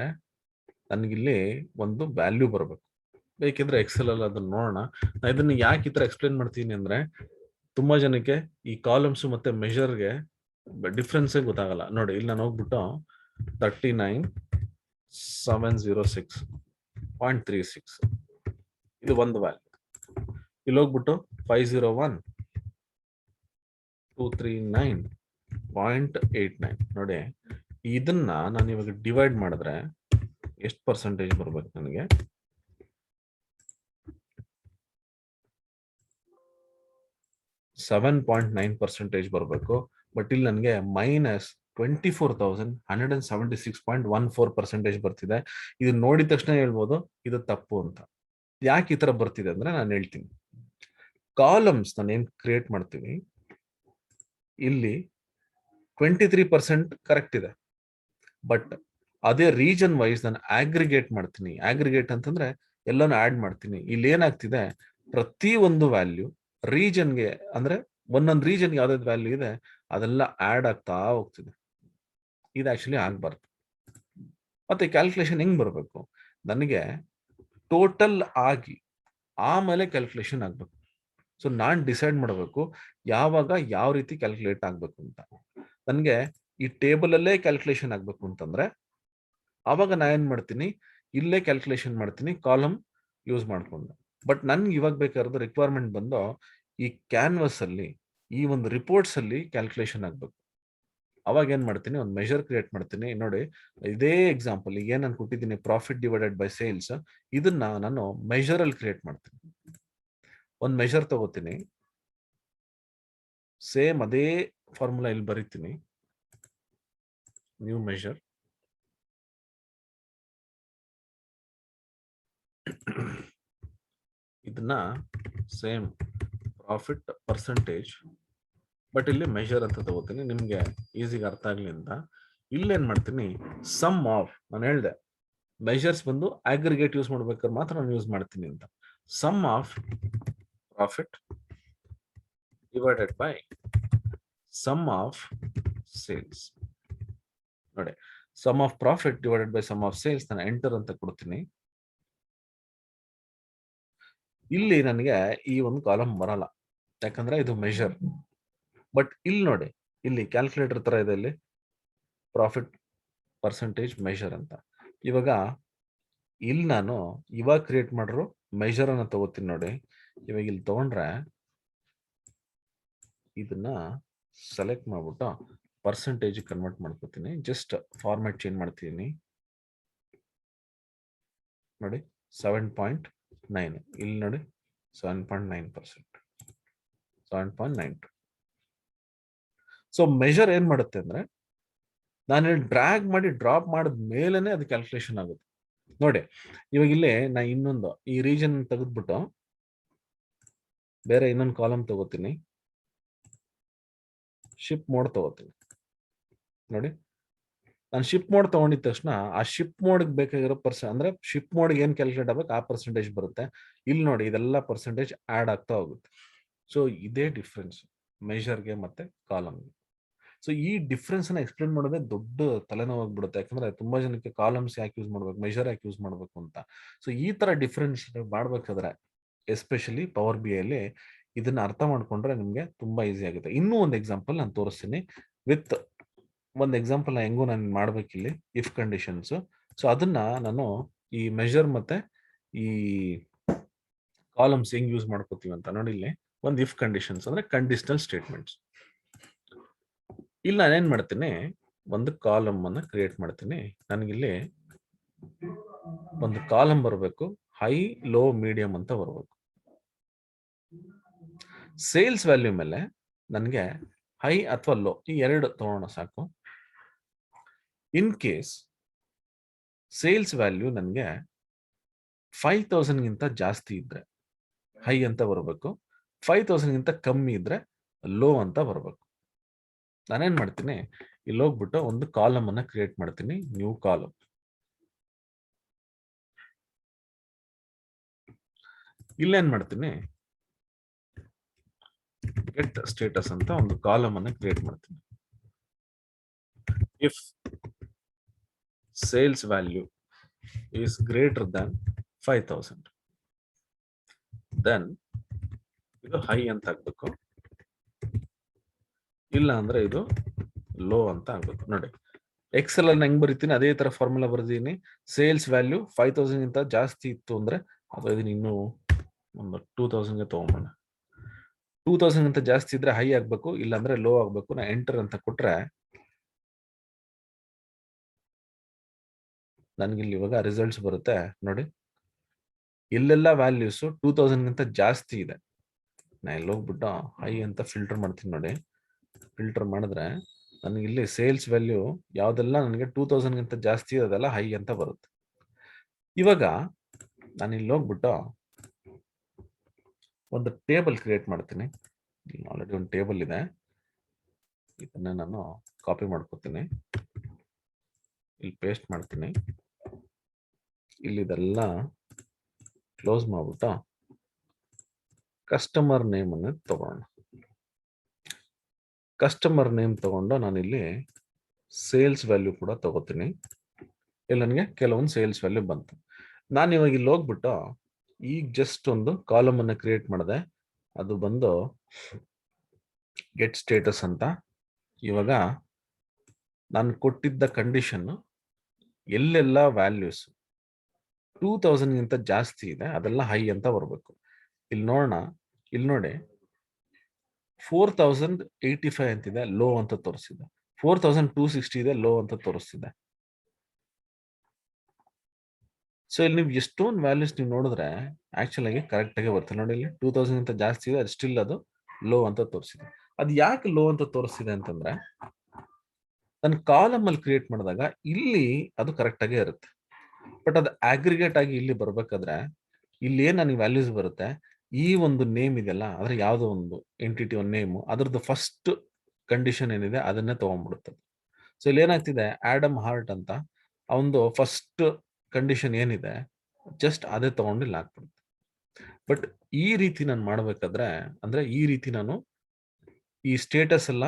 [SPEAKER 1] ನನಗಿಲ್ಲಿ ಒಂದು ವ್ಯಾಲ್ಯೂ ಬರಬೇಕು. ಬೇಕಿದ್ರೆ ಎಕ್ಸೆಲ್ ಅಲ್ಲಿ ಅದನ್ನ ನೋಡೋಣ. ನಾ ಇದನ್ನ ಯಾಕೆ ಈ ತರ ಎಕ್ಸ್ಪ್ಲೇನ್ ಮಾಡ್ತೀನಿ ಅಂದ್ರೆ, ತುಂಬಾ ಜನಕ್ಕೆ ಈ ಕಾಲಮ್ಸ್ ಮತ್ತೆ ಮೆಷರ್ಗೆ ಡಿಫ್ರೆನ್ಸೇ ಗೊತ್ತಾಗಲ್ಲ. ನೋಡಿ, ಇಲ್ಲಿ ನಾನು ಹೋಗ್ಬಿಟ್ಟು 39,706.36 ಇದು ಒಂದು ವ್ಯಾಲ್ಯೂ. ಇಲ್ಲಿ ಹೋಗ್ಬಿಟ್ಟು 501,239.89 ನೋಡಿ. ಇದನ್ನ ನಾನು ಇವಾಗ ಡಿವೈಡ್ ಮಾಡಿದ್ರೆ ಎಷ್ಟು ಪರ್ಸೆಂಟೇಜ್ ಬರ್ಬೇಕು ನನಗೆ? 7.9% ಬರಬೇಕು. ಬಟ್ ಇಲ್ಲಿ ನನಗೆ -24,176.14% ಬರ್ತಿದೆ. ಇದು ನೋಡಿದ ತಕ್ಷಣ ಹೇಳ್ಬೋದು ಇದು ತಪ್ಪು ಅಂತ. ಯಾಕೆ ಈ ತರ ಬರ್ತಿದೆ ಅಂದ್ರೆ ನಾನು ಹೇಳ್ತೀನಿ. ಕಾಲಮ್ಸ್ ನಾನು ಏನ್ ಕ್ರಿಯೇಟ್ ಮಾಡ್ತೀನಿ, ಇಲ್ಲಿ 23% ಕರೆಕ್ಟ್ ಇದೆ. ಬಟ್ ಅದೇ ರೀಜನ್ ವೈಸ್ ನಾನು ಆಗ್ರಿಗೇಟ್ ಮಾಡ್ತೀನಿ. ಆಗ್ರಿಗೇಟ್ ಅಂತಂದ್ರೆ ಎಲ್ಲಾನು ಆಡ್ ಮಾಡ್ತೀನಿ. ಇಲ್ಲಿ ಏನಾಗ್ತಿದೆ, ಪ್ರತಿ ಒಂದು ವ್ಯಾಲ್ಯೂ ರೀಜನ್ಗೆ, ಅಂದ್ರೆ ಒಂದೊಂದು ರೀಜನ್ಗೆ ಯಾವ್ದಾವ್ದು ವ್ಯಾಲ್ಯೂ ಇದೆ ಅದೆಲ್ಲ ಆಡ್ ಆಗ್ತಾ ಹೋಗ್ತಿದೆ. ಇದು ಆಕ್ಚುಲಿ ಆಗ್ಬಾರ್ದು. ಮತ್ತೆ ಕ್ಯಾಲ್ಕುಲೇಷನ್ ಹೆಂಗ್ ಬರಬೇಕು, ನನಗೆ ಟೋಟಲ್ ಆಗಿ ಆಮೇಲೆ ಕ್ಯಾಲ್ಕುಲೇಷನ್ ಆಗ್ಬೇಕು. ಸೊ ನಾನ್ ಡಿಸೈಡ್ ಮಾಡಬೇಕು ಯಾವಾಗ ಯಾವ ರೀತಿ ಕ್ಯಾಲ್ಕುಲೇಟ್ ಆಗ್ಬೇಕು ಅಂತ. ನನಗೆ ಈ ಟೇಬಲ್ ಅಲ್ಲೇ ಕ್ಯಾಲ್ಕುಲೇಷನ್ ಆಗ್ಬೇಕು ಅಂತಂದ್ರೆ ಅವಾಗ ನಾ ಏನ್ ಮಾಡ್ತೀನಿ, ಇಲ್ಲೇ ಕ್ಯಾಲ್ಕುಲೇಷನ್ ಮಾಡ್ತೀನಿ, ಕಾಲಮ್ ಯೂಸ್ ಮಾಡ್ಕೊಂಡು. ಬಟ್ ನನ್ಗೆ ಇವಾಗ ಬೇಕಾದ ರಿಕ್ವೈರ್ಮೆಂಟ್ ಬಂದು ಈ ಕ್ಯಾನ್ವಸ್ ಅಲ್ಲಿ ಈ ಒಂದು ರಿಪೋರ್ಟ್ಸ್ ಅಲ್ಲಿ ಕ್ಯಾಲ್ಕುಲೇಷನ್ ಆಗ್ಬೇಕು. ಅವಾಗ ಏನ್ ಮಾಡ್ತೀನಿ, ಒಂದು ಮೆಷರ್ ಕ್ರಿಯೇಟ್ ಮಾಡ್ತೀನಿ. ನೋಡಿ, ಇದೇ ಎಕ್ಸಾಂಪಲ್ ಏನ್ ನಾನು ಕೊಟ್ಟಿದ್ದೀನಿ, ಪ್ರಾಫಿಟ್ ಡಿವೈಡೆಡ್ ಬೈ ಸೇಲ್ಸ್, ಇದನ್ನ ನಾನು ಮೆಷರ್ ಅಲ್ಲಿ ಕ್ರಿಯೇಟ್ ಮಾಡ್ತೀನಿ. ಒಂದು ಮೆಷರ್ ತಗೋತೀನಿ, ಸೇಮ್ ಅದೇ ಫಾರ್ಮುಲಾ ಇಲ್ಲಿ ಬರೀತೀನಿ, ನ್ಯೂ ಮೆಷರ್. ಇದನ್ನ ಸೇಮ್ ಪ್ರಾಫಿಟ್ ಪರ್ಸೆಂಟೇಜ್, ಬಟ್ ಇಲ್ಲಿ ಮೆಷರ್ ಅಂತ ತಗೋತೀನಿ, ನಿಮ್ಗೆ ಈಸಿಗೆ ಅರ್ಥ ಆಗ್ಲಿ ಅಂತ. ಇಲ್ಲೇನ್ ಮಾಡ್ತೀನಿ, ಸಮ್ ಆಫ್, ನಾನು ಹೇಳ್ದೆ ಮೆಷರ್ಸ್ ಬಂದು ಅಗ್ರಿಗೇಟ್ ಯೂಸ್ ಮಾಡ್ಬೇಕಾದ್ರೆ ಮಾತ್ರ ನಾನು ಯೂಸ್ ಮಾಡ್ತೀನಿ ಅಂತ. Sum of profit divided by sum of sales. ನೋಡಿ, sum of profit divided by sum of sales ನಾನು ಎಂಟರ್ ಅಂತ ಕೊಡ್ತೀನಿ. ಇಲ್ಲಿ ನನಗೆ ಈ ಒಂದು ಕಾಲಮ್ ಬರಲ್ಲ, ಯಾಕಂದ್ರೆ ಇದು ಮೆಷರ್. ಬಟ್ ಇಲ್ಲಿ ನೋಡಿ, ಇಲ್ಲಿ ಕ್ಯಾಲ್ಕುಲೇಟರ್ ತರ ಇದೆ, ಇಲ್ಲಿ ಪ್ರಾಫಿಟ್ ಪರ್ಸೆಂಟೇಜ್ ಮೆಷರ್ ಅಂತ. ಇವಾಗ ಇಲ್ಲಿ ನಾನು ಇವಾಗ ಕ್ರಿಯೇಟ್ ಮಾಡಿರೋ ಮೆಷರ್ ಅನ್ನ ತಗೋತೀನಿ. ನೋಡಿ, ಇವಾಗ ಇಲ್ಲಿ ತಗೊಂಡ್ರೆ ಇದನ್ನ ಸೆಲೆಕ್ಟ್ ಮಾಡ್ಬಿಟ್ಟು ಪರ್ಸೆಂಟೇಜ್ ಕನ್ವರ್ಟ್ ಮಾಡ್ಕೋತೀನಿ. ಜಸ್ಟ್ ಫಾರ್ಮ್ಯಾಟ್ ಚೇಂಜ್ ಮಾಡ್ತೀನಿ. ನೋಡಿ, 7.9, ಇಲ್ಲಿ ನೋಡಿ 7.9%, 7.92. ಸೊ ಮೆಷರ್ ಏನ್ ಮಾಡುತ್ತೆ ಅಂದ್ರೆ, ನಾನು ಇಲ್ಲಿ ಡ್ರ್ಯಾಗ್ ಮಾಡಿ ಡ್ರಾಪ್ ಮಾಡಿದ ಮೇಲೆನೆ ಅದು ಕ್ಯಾಲ್ಕುಲೇಷನ್ ಆಗುತ್ತೆ. ನೋಡಿ, ಇವಾಗ ಇಲ್ಲೇ ನಾ ಇನ್ನೊಂದು ಈ ರೀಜನ್ ತೆಗೆದ್ಬಿಟ್ಟು ಬೇರೆ ಇನ್ನೊಂದು ಕಾಲಮ್ ತಗೋತೀನಿ, ಶಿಪ್ ಮೋಡ್ ತಗೋತೀನಿ. ನೋಡಿ, ನಾನು ಶಿಪ್ ಮೋಡ್ ತಗೊಂಡಿದ ತಕ್ಷಣ ಆ ಶಿಪ್ ಮೋಡ್ ಬೇಕಾಗಿರೋ ಅಂದ್ರೆ ಶಿಪ್ ಮೋಡ್ ಏನ್ ಕ್ಯಾಲ್ಕುಲೇಟ್ ಆಗ್ಬೇಕು ಆ ಪರ್ಸೆಂಟೇಜ್ ಬರುತ್ತೆ. ಇಲ್ಲಿ ನೋಡಿ, ಇದೆಲ್ಲ ಪರ್ಸೆಂಟೇಜ್ ಆಡ್ ಆಗ್ತಾ ಹೋಗುತ್ತೆ. ಸೊ ಇದೇ ಡಿಫ್ರೆನ್ಸ್ ಮೆಷರ್ಗೆ ಮತ್ತೆ ಕಾಲಮ್ಗೆ. ಸೊ ಈ ಡಿಫ್ರೆನ್ಸ್ ನ ಎಕ್ಸ್ಪ್ಲೇನ್ ಮಾಡೋದೇ ದೊಡ್ಡ ತಲೆನೋವಾಗ್ಬಿಡುತ್ತೆ. ಯಾಕಂದ್ರೆ ತುಂಬಾ ಜನಕ್ಕೆ ಕಾಲಮ್ಸ್ ಯಾಕೆ ಯೂಸ್ ಮಾಡ್ಬೇಕು, ಮೆಷರ್ ಯಾಕೆ ಯೂಸ್ ಮಾಡ್ಬೇಕು ಅಂತ. ಸೊ ಈ ತರ ಡಿಫ್ರೆನ್ಸ್ ಮಾಡ್ಬೇಕಾದ್ರೆ ಎಸ್ಪೆಷಲಿ ಪವರ್ ಬಿ ಅಲ್ಲಿ ಇದನ್ನ ಅರ್ಥ ಮಾಡ್ಕೊಂಡ್ರೆ ನಿಮ್ಗೆ ತುಂಬಾ ಈಸಿ ಆಗುತ್ತೆ. ಇನ್ನೂ ಒಂದು ಎಕ್ಸಾಂಪಲ್ ನಾನು ತೋರಿಸ್ತೀನಿ. ವಿತ್ ಒಂದು ಎಕ್ಸಾಂಪಲ್ ಹೆಂಗೋ ನಾನು ಮಾಡ್ಬೇಕಿಲ್ಲಿ ಇಫ್ ಕಂಡೀಷನ್ಸ್. ಸೊ ಅದನ್ನ ನಾನು ಈ ಮೆಷರ್ ಮತ್ತೆ ಈ ಕಾಲಮ್ಸ್ ಹೆಂಗ್ ಯೂಸ್ ಮಾಡ್ಕೋತೀವಿ ಅಂತ ನೋಡಿ. ಇಲ್ಲಿ ಒಂದು ಇಫ್ ಕಂಡೀಷನ್ಸ್ ಅಂದ್ರೆ ಕಂಡೀಷನಲ್ ಸ್ಟೇಟ್ಮೆಂಟ್ಸ್. ಇಲ್ಲಿ ನಾನೇನ್ ಮಾಡ್ತೀನಿ, ಒಂದು ಕಾಲಮ್ ಅನ್ನ ಕ್ರಿಯೇಟ್ ಮಾಡ್ತೀನಿ. ನನಗಿಲ್ಲಿ ಒಂದು ಕಾಲಮ್ ಬರಬೇಕು, ಹೈ ಲೋ ಮೀಡಿಯಂ ಅಂತ ಬರಬೇಕು. ಸೇಲ್ಸ್ ವ್ಯಾಲ್ಯೂ ಮೇಲೆ ನನಗೆ ಹೈ ಅಥವಾ ಲೋ ಈ ಎರಡು ತಗೋಣ ಸಾಕು. ಇನ್ ಕೇಸ್ ಸೇಲ್ಸ್ ವ್ಯಾಲ್ಯೂ ನನಗೆ 5,000 ಗಿಂತ ಜಾಸ್ತಿ ಇದ್ರೆ ಹೈ ಅಂತ ಬರಬೇಕು, 5,000 ಗಿಂತ ಕಮ್ಮಿ ಇದ್ರೆ ಲೋ ಅಂತ ಬರಬೇಕು. ನಾನೇನ್ ಮಾಡ್ತೀನಿ, ಇಲ್ಲಿ ಹೋಗ್ಬಿಟ್ಟು ಒಂದು ಕಾಲಮ್ ಅನ್ನ ಕ್ರಿಯೇಟ್ ಮಾಡ್ತೀನಿ, ನ್ಯೂ ಕಾಲಮ್. ಇಲ್ಲೇನ್ ಮಾಡ್ತೀನಿ, ಗೆಟ್ ಸ್ಟೇಟಸ್ ಅಂತ ಒಂದು ಕಾಲಮ್ ಅನ್ನ ಕ್ರಿಯೇಟ್ ಮಾಡ್ತೀನಿ. If sales value is greater than 5,000 then ಇದು ಹೈ ಅಂತ ಆಗ್ಬೇಕು, ಇಲ್ಲ ಅಂದ್ರೆ ಇದು ಲೋ ಅಂತ ಆಗ್ಬೇಕು. ನೋಡಿ, ಎಕ್ಸೆಲ್ ಅಲ್ಲಿ ಹೆಂಗ್ ಬರೀತೀನಿ ಅದೇ ತರ ಫಾರ್ಮುಲಾ ಬರ್ದೀನಿ. ಸೇಲ್ಸ್ ವ್ಯಾಲ್ಯೂ 5,000 ಗಿಂತ ಜಾಸ್ತಿ ಇತ್ತು ಅಂದ್ರೆ, ಅಥವಾ ಇದನ್ನ ಇನ್ನು ಒಂದು 2,000 ಗೆ ತಗೊಂಬೋಣ. 2,000 ಗಿಂತ ಜಾಸ್ತಿ ಇದ್ರೆ ಹೈ ಆಗ್ಬೇಕು, ಇಲ್ಲ ಅಂದ್ರೆ ಲೋ ಆಗ್ಬೇಕು. ನಾ ಎಂಟರ್ ಅಂತ ಕೊಟ್ರೆ ನನ್ಗಿಲ್ಲಿ ಇವಾಗ ರಿಸಲ್ಟ್ಸ್ ಬರುತ್ತೆ. ನೋಡಿ, ಇಲ್ಲೆಲ್ಲ ವ್ಯಾಲ್ಯೂಸ್ 2,000 ಗಿಂತ ಜಾಸ್ತಿ ಇದೆ. ನಾ ಇಲ್ಲಿ ಹೋಗ್ಬಿಟ್ಟು ಹೈ ಅಂತ ಫಿಲ್ಟರ್ ಮಾಡ್ತೀನಿ. ನೋಡಿ, ಫಿಲ್ಟರ್ ಮಾಡಿದ್ರೆ ನನಗೆ ಇಲ್ಲಿ ಸೇಲ್ಸ್ ವ್ಯಾಲ್ಯೂ ಯಾವ್ದೆಲ್ಲ ನನಗೆ 2,000 ಗಿಂತ ಜಾಸ್ತಿ ಅದೆಲ್ಲ ಹೈ ಅಂತ ಬರುತ್ತೆ. ಇವಾಗ ನಾನು ಇಲ್ಲಿ ಹೋಗ್ಬಿಟ್ಟು ಒಂದು ಟೇಬಲ್ ಕ್ರಿಯೇಟ್ ಮಾಡ್ತೀನಿ. ಆಲ್ರೆಡಿ ಒಂದು ಟೇಬಲ್ ಇದೆ, ಇದನ್ನ ನಾನು ಕಾಪಿ ಮಾಡ್ಕೊತೀನಿ, ಇಲ್ಲಿ ಪೇಸ್ಟ್ ಮಾಡ್ತೀನಿ. ಇಲ್ಲಿ ಇದೆಲ್ಲ ಕ್ಲೋಸ್ ಮಾಡ್ಬಿಟ್ಟು ಕಸ್ಟಮರ್ ನೇಮ್ ಅನ್ನು ತಗೋಣ. ಕಸ್ಟಮರ್ ನೇಮ್ ತಗೊಂಡು ನಾನು ಇಲ್ಲಿ ಸೇಲ್ಸ್ ವ್ಯಾಲ್ಯೂ ಕೂಡ ತಗೋತೀನಿ. ಇಲ್ಲಿ ನನಗೆ ಕೆಲವೊಂದು ಸೇಲ್ಸ್ ವ್ಯಾಲ್ಯೂ ಬಂತು. ನಾನು ಇವಾಗ ಇಲ್ಲಿ ಹೋಗ್ಬಿಟ್ಟು ಈಗ ಜಸ್ಟ್ ಒಂದು ಕಾಲಮ್ ಅನ್ನ ಕ್ರಿಯೇಟ್ ಮಾಡಿದೆ, ಅದು ಬಂದು ಗೆಟ್ ಸ್ಟೇಟಸ್ ಅಂತ. ಇವಾಗ ನಾನು ಕೊಟ್ಟಿದ್ದ ಕಂಡೀಷನ್ ಎಲ್ಲೆಲ್ಲ ವ್ಯಾಲ್ಯೂಸ್ 2000ಗಿಂತ ಜಾಸ್ತಿ ಇದೆ, ಅದೆಲ್ಲ ಹೈ ಅಂತ ಬರಬೇಕು. ಇಲ್ಲಿ ನೋಡೋಣ, ಇಲ್ಲಿ ನೋಡಿ 4085 ಅಂತಿದೆ, ಲೋ ಅಂತ ತೋರಿಸಿದೆ. 4260 ಇದೆ, ಲೋ ಅಂತ ತೋರಿಸ್ತಿದೆ. ಸೊ ಇಲ್ಲಿ ನೀವು ಎಷ್ಟೊಂದು ವ್ಯಾಲ್ಯೂಸ್ ನೀವು ನೋಡಿದ್ರೆ ಆಕ್ಚುಲ್ ಆಗಿ ಕರೆಕ್ಟ್ ಆಗಿ ಬರ್ತದೆ. ನೋಡಿ ಇಲ್ಲಿ 2000 ಗಿಂತ ಜಾಸ್ತಿ ಇದೆ, ಅದು ಸ್ಟಿಲ್ ಅದು ಲೋ ಅಂತ ತೋರಿಸಿದೆ. ಅದು ಯಾಕೆ ಲೋ ಅಂತ ತೋರಿಸ್ತಿದೆ ಅಂತಂದ್ರೆ, ನನ್ನ ಕಾಲಮ್ ಅಲ್ಲಿ ಕ್ರಿಯೇಟ್ ಮಾಡಿದಾಗ ಇಲ್ಲಿ ಅದು ಕರೆಕ್ಟ್ ಆಗೇ ಇರುತ್ತೆ. ಬಟ್ ಅದು ಅಗ್ರಿಗೇಟ್ ಆಗಿ ಇಲ್ಲಿ ಬರ್ಬೇಕಾದ್ರೆ ಇಲ್ಲಿ ಏನ್ ನನಗೆ ವ್ಯಾಲ್ಯೂಸ್ ಬರುತ್ತೆ, ಈ ಒಂದು ನೇಮ್ ಇದೆಯಲ್ಲ, ಅಂದ್ರೆ ಯಾವುದೋ ಒಂದು ಎಂಟಿಟಿ ಒಂದು ನೇಮ್, ಅದ್ರದ್ದು ಫಸ್ಟ್ ಕಂಡೀಷನ್ ಏನಿದೆ ಅದನ್ನೇ ತಗೊಂಡ್ಬಿಡುತ್ತೆ. ಸೊ ಇಲ್ಲಿ ಏನಾಗ್ತಿದೆ, ಆಡಮ್ ಹಾರ್ಟ್ ಅಂತ ಅವನು ಫಸ್ಟ್ ಕಂಡೀಷನ್ ಏನಿದೆ ಜಸ್ಟ್ ಅದೇ ತಗೊಂಡು ಇಲ್ಲಿ ಹಾಕ್ಬಿಡುತ್ತೆ. ಬಟ್ ಈ ರೀತಿ ನಾನು ಮಾಡ್ಬೇಕಾದ್ರೆ, ಅಂದ್ರೆ ಈ ರೀತಿ ನಾನು ಈ ಸ್ಟೇಟಸ್ ಎಲ್ಲ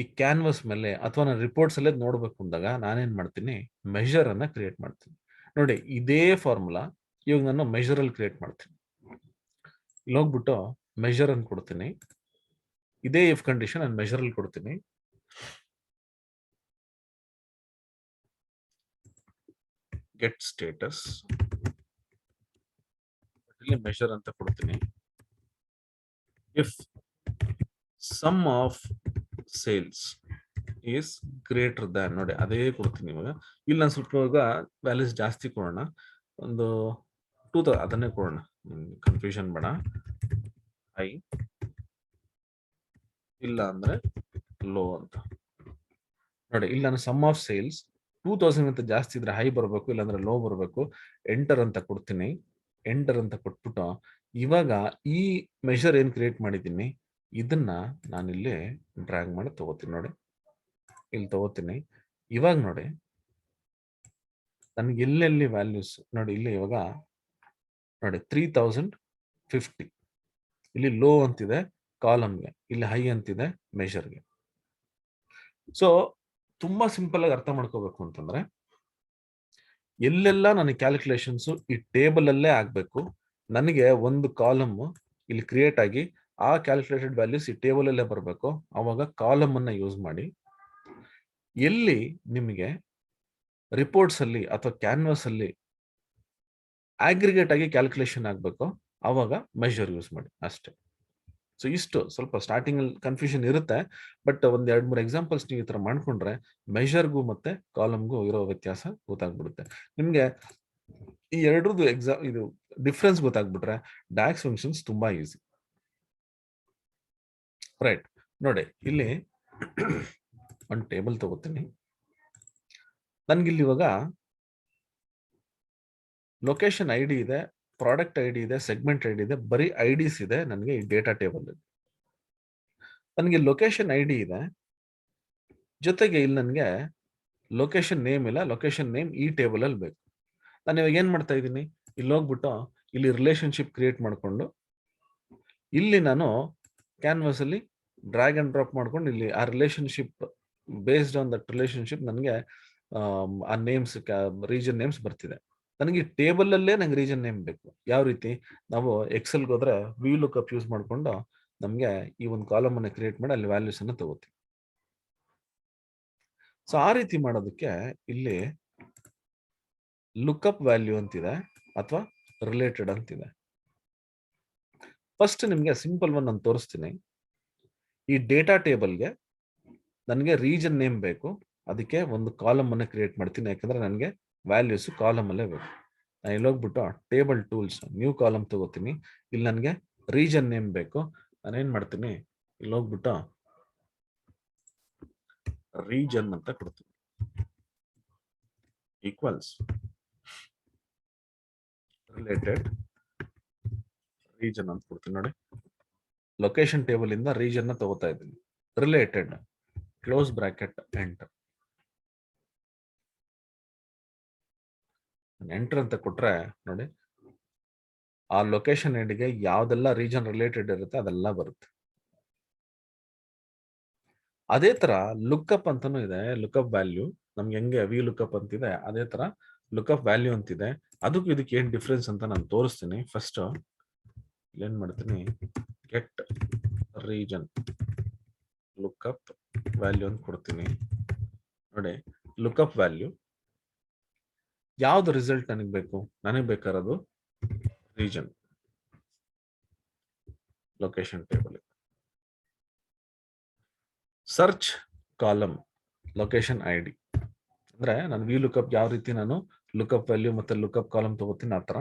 [SPEAKER 1] ಈ ಕ್ಯಾನ್ವಸ್ ಮೇಲೆ ಅಥವಾ ನಾನು ರಿಪೋರ್ಟ್ಸ್ ಅಲ್ಲೇ ನೋಡ್ಬೇಕು ಅಂದಾಗ ನಾನೇನ್ ಮಾಡ್ತೀನಿ, ಮೆಷರ್ ಅನ್ನ ಕ್ರಿಯೇಟ್ ಮಾಡ್ತೀನಿ. ನೋಡಿ ಇದೇ ಫಾರ್ಮುಲಾ ಇವಾಗ ನಾನು ಮೆಷರ್ ಅಲ್ಲಿ ಕ್ರಿಯೇಟ್ ಮಾಡ್ತೀನಿ. ಇಲ್ಲಿ ಹೋಗ್ಬಿಟ್ಟು ಮೆಷರ್ ಅನ್ನು ಕೊಡ್ತೀನಿ, ಇದೇ ಇಫ್ ಕಂಡೀಷನ್ ನಾನು ಮೆಷರ್ ಅಲ್ಲಿ ಕೊಡ್ತೀನಿ. ಗೆಟ್ ಸ್ಟೇಟಸ್, ಇಲ್ಲಿ ಮೆಷರ್ ಅಂತ ಕೊಡ್ತೀನಿ. If sum of sales is greater than, ನೋಡಿ ಅದೇ ಕೊಡ್ತೀನಿ ಇವಾಗ. ಇಲ್ಲಿ ನಾನು ಸ್ವಲ್ಪ ಇವಾಗ ವ್ಯಾಲ್ಯೂಸ್ ಜಾಸ್ತಿ ಕೊಡೋಣ, ಒಂದು 2000 ಅದನ್ನೇ ಕೊಡೋಣ, ಕನ್ಫ್ಯೂಷನ್ ಬೇಡ. ಹೈ ಇಲ್ಲ ಅಂದ್ರೆ ಲೋ ಅಂತ ನೋಡಿ. ಇಲ್ಲಿ ನಾನು ಸಮ್ ಆಫ್ ಸೇಲ್ಸ್ 2000 ಅಂತ ಜಾಸ್ತಿ ಇದ್ರೆ ಹೈ ಬರಬೇಕು, ಇಲ್ಲಾಂದ್ರೆ ಲೋ ಬರಬೇಕು. ಎಂಟರ್ ಅಂತ ಕೊಡ್ತೀನಿ. ಎಂಟರ್ ಅಂತ ಕೊಟ್ಬಿಟ್ಟು ಇವಾಗ ಈ ಮೆಷರ್ ಏನ್ ಕ್ರಿಯೇಟ್ ಮಾಡಿದ್ದೀನಿ ಇದನ್ನ ನಾನಿಲ್ಲಿ ಡ್ರ್ಯಾಗ್ ಮಾಡಿ ತಗೋತೀನಿ. ನೋಡಿ ಇಲ್ಲಿ ತಗೋತೀನಿ. ಇವಾಗ ನೋಡಿ ನನಗೆ ಎಲ್ಲೆಲ್ಲಿ ವ್ಯಾಲ್ಯೂಸ್ ನೋಡಿ, ಇಲ್ಲಿ ಇವಾಗ ನೋಡಿ 3050 ಇಲ್ಲಿ ಲೋ ಅಂತಿದೆ ಕಾಲಮ್ಗೆ, ಇಲ್ಲಿ ಹೈ ಅಂತಿದೆ ಮೆಷರ್ಗೆ. ಸೊ ತುಂಬಾ ಸಿಂಪಲ್ ಆಗಿ ಅರ್ಥ ಮಾಡ್ಕೋಬೇಕು ಅಂತಂದ್ರೆ, ಎಲ್ಲೆಲ್ಲ ನನಗೆ ಕ್ಯಾಲ್ಕುಲೇಷನ್ಸ್ ಈ ಟೇಬಲ್ ಅಲ್ಲೇ ಆಗ್ಬೇಕು. ನನಗೆ ಒಂದು ಕಾಲಮ್ ಇಲ್ಲಿ ಕ್ರಿಯೇಟ್ ಆಗಿ ಆ ಕ್ಯಾಲ್ಕುಲೇಟೆಡ್ ವ್ಯಾಲ್ಯೂಸ್ ಈ ಟೇಬಲ್ ಅಲ್ಲೇ ಬರಬೇಕು. ಅವಾಗ ಕಾಲಮ್ ಅನ್ನ ಯೂಸ್ ಮಾಡಿ ಎಲ್ಲಿ ನಿಮಗೆ ರಿಪೋರ್ಟ್ಸ್ ಅಲ್ಲಿ ಅಥವಾ ಕ್ಯಾನ್ವಾಸ್ ಅಲ್ಲಿ ಆಗ್ರಿಗೇಟ್ ಆಗಿ ಕ್ಯಾಲ್ಕುಲೇಷನ್ ಆಗ್ಬೇಕು, ಅವಾಗ ಮೆಷರ್ ಯೂಸ್ ಮಾಡಿ ಅಷ್ಟೇ. ಸೊ ಇಷ್ಟು ಸ್ವಲ್ಪ ಸ್ಟಾರ್ಟಿಂಗ್ ಅಲ್ಲಿ ಕನ್ಫ್ಯೂಷನ್ ಇರುತ್ತೆ, ಬಟ್ ಒಂದ್ 2-3 ಎಕ್ಸಾಂಪಲ್ಸ್ ನೀವು ಈ ತರ ಮಾಡ್ಕೊಂಡ್ರೆ ಮೆಷರ್ಗೂ ಮತ್ತೆ ಕಾಲಮ್ಗೂ ಇರೋ ವ್ಯತ್ಯಾಸ ಗೊತ್ತಾಗ್ಬಿಡುತ್ತೆ ನಿಮ್ಗೆ. ಈ ಎರಡರದ್ದು ಇದು ಡಿಫ್ರೆನ್ಸ್ ಗೊತ್ತಾಗ್ಬಿಟ್ರೆ ಡಾಕ್ಸ್ ಫಂಕ್ಷನ್ಸ್ ತುಂಬಾ ಈಸಿ. ರೈಟ್, ನೋಡಿ ಇಲ್ಲಿ ಒಂದು ಟೇಬಲ್ ತಗೋತೀನಿ. ನನ್ಗಿಲ್ಲಿ ಇವಾಗ ಲೊಕೇಶನ್ ಐ ಡಿ ಇದೆ, ಪ್ರಾಡಕ್ಟ್ ಐ ಡಿ ಇದೆ, ಸೆಗ್ಮೆಂಟ್ ಐ ಡಿ ಇದೆ, ಬರೀ ಐಡಿಸ್ ಇದೆ ನನಗೆ ಈ ಡೇಟಾ ಟೇಬಲ್. ನನಗೆ ಲೊಕೇಶನ್ ಐ ಡಿ ಇದೆ, ಜೊತೆಗೆ ಇಲ್ಲಿ ನನಗೆ ಲೊಕೇಶನ್ ನೇಮ್ ಇಲ್ಲ, ಲೊಕೇಶನ್ ನೇಮ್ ಈ ಟೇಬಲ್ ಅಲ್ಲಿ ಬೇಕು. ನಾನು ಇವಾಗ ಏನ್ ಮಾಡ್ತಾ ಇದ್ದೀನಿ, ಇಲ್ಲಿ ಹೋಗ್ಬಿಟ್ಟು ಇಲ್ಲಿ ರಿಲೇಶನ್ಶಿಪ್ ಕ್ರಿಯೇಟ್ ಮಾಡಿಕೊಂಡು ಇಲ್ಲಿ ನಾನು ಕ್ಯಾನ್ವಾಸ್ ಅಲ್ಲಿ ಡ್ರ್ಯಾಗ್ ಅಂಡ್ ಡ್ರಾಪ್ ಮಾಡ್ಕೊಂಡು ಇಲ್ಲಿ ಆ relationship based on that relationship ನನಗೆ ಆ ನೇಮ್ಸ್ ರೀಜನ್ ನೇಮ್ಸ್ ಬರ್ತಿದೆ. ನನಗೆ ಟೇಬಲ್ ಅಲ್ಲೇ ನಂಗೆ ರೀಜನ್ ನೇಮ್ ಬೇಕು. ಯಾವ ರೀತಿ, ನಾವು ಎಕ್ಸೆಲ್ಗೆ ಹೋದ್ರೆ ವಿ ಲುಕ್ಅಪ್ ಯೂಸ್ ಮಾಡ್ಕೊಂಡು ನಮ್ಗೆ ಈ ಒಂದು ಕಾಲಮ್ ಅನ್ನು ಕ್ರಿಯೇಟ್ ಮಾಡಿ ಅಲ್ಲಿ ವ್ಯಾಲ್ಯೂಸ್ ಅನ್ನು ತಗೋತೀವಿ. ಸೊ ಆ ರೀತಿ ಮಾಡೋದಕ್ಕೆ ಇಲ್ಲಿ ಲುಕ್ಅಪ್ ವ್ಯಾಲ್ಯೂ ಅಂತಿದೆ ಅಥವಾ ರಿಲೇಟೆಡ್ ಅಂತಿದೆ. ಫಸ್ಟ್ ನಿಮ್ಗೆ ಸಿಂಪಲ್ ಒನ್ ನಾನು ತೋರಿಸ್ತೀನಿ. ಈ ಡೇಟಾ ಟೇಬಲ್ಗೆ ನನಗೆ ರೀಜನ್ ನೇಮ್ ಬೇಕು, ಅದಕ್ಕೆ ಒಂದು ಕಾಲಮ್ ಅನ್ನು ಕ್ರಿಯೇಟ್ ಮಾಡ್ತೀನಿ, ಯಾಕಂದ್ರೆ ನನಗೆ ವ್ಯಾಲ್ಯೂಸ್ ಕಾಲಮ್ ಅಲ್ಲೇ ಬೇಕು. ನಾನು ಇಲ್ಲಿ ಹೋಗ್ಬಿಟ್ಟು ಟೇಬಲ್ ಟೂಲ್ಸ್ ನ್ಯೂ ಕಾಲಮ್ ತಗೋತೀನಿ. ಇಲ್ಲಿ ನನಗೆ ರೀಜನ್ ನೇಮ್ ಬೇಕು. ನಾನೇನ್ ಮಾಡ್ತೀನಿ, ಇಲ್ಲಿ ಹೋಗ್ಬಿಟ್ಟು ರೀಜನ್ ಅಂತ ಕೊಡ್ತೀನಿ, ಈಕ್ವಲ್ಸ್ ರಿಲೇಟೆಡ್ ರೀಜನ್ ಅಂತ ಕೊಡ್ತೀನಿ. ನೋಡಿ ಲೊಕೇಶನ್ ಟೇಬಲ್ ಇಂದ ರೀಜನ್ ನ ತಗೋತಾ ಇದ್ದೀನಿ. Related close bracket enter. Enter ಅಂತ ಕೊಟ್ರೆ ನೋಡಿ ಆ ಲೊಕೇಶನ್ ಐಡಿಗೆ ಯಾವ್ದೆಲ್ಲ ರೀಜನ್ ರಿಲೇಟೆಡ್ ಇರುತ್ತೆ ಅದೆಲ್ಲ ಬರುತ್ತೆ. ಅದೇ ತರ ಲುಕ್ಅಪ್ ಅಂತಾನು ಇದೆ, ಲುಕ್ಅಪ್ ವ್ಯಾಲ್ಯೂ ನಮ್ಗೆ ಹೆಂಗೆ ವಿ ಲುಕ್ಅಪ್ ಅಂತಿದೆ ಅದೇ ತರ ಲುಕ್ಅಪ್ ವ್ಯಾಲ್ಯೂ ಅಂತಿದೆ. ಅದಕ್ಕೂ ಇದಕ್ಕೆ ಏನ್ ಡಿಫ್ರೆನ್ಸ್ ಅಂತ ನಾನು ತೋರಿಸ್ತೀನಿ. ಫಸ್ಟ್ ಏನ್ ಮಾಡ್ತೀನಿ, ಗೆಟ್ ರೀಜನ್ ಲುಕ್ಅಪ್ ವ್ಯಾಲ್ಯೂ ಅಂತ ಕೊಡ್ತೀನಿ. ನೋಡಿ ಲುಕ್ಅಪ್ ವ್ಯಾಲ್ಯೂ ಯಾವ್ದು ರಿಸಲ್ಟ್ ನನಗೆ ಬೇಕು? ನನಗೆ ಬೇಕಾರದು region, location table. Search column, location ID. ಅಂದ್ರೆ ನಾನು ವಿ ಲುಕ್ಅಪ್ ಯಾವ ರೀತಿ ನಾನು ಲುಕ್ಅಪ್ ವ್ಯಾಲ್ಯೂ ಮತ್ತೆ ಲುಕ್ಅಪ್ ಕಾಲಮ್ ತಗೋತೀನಿ, ಆ ತರ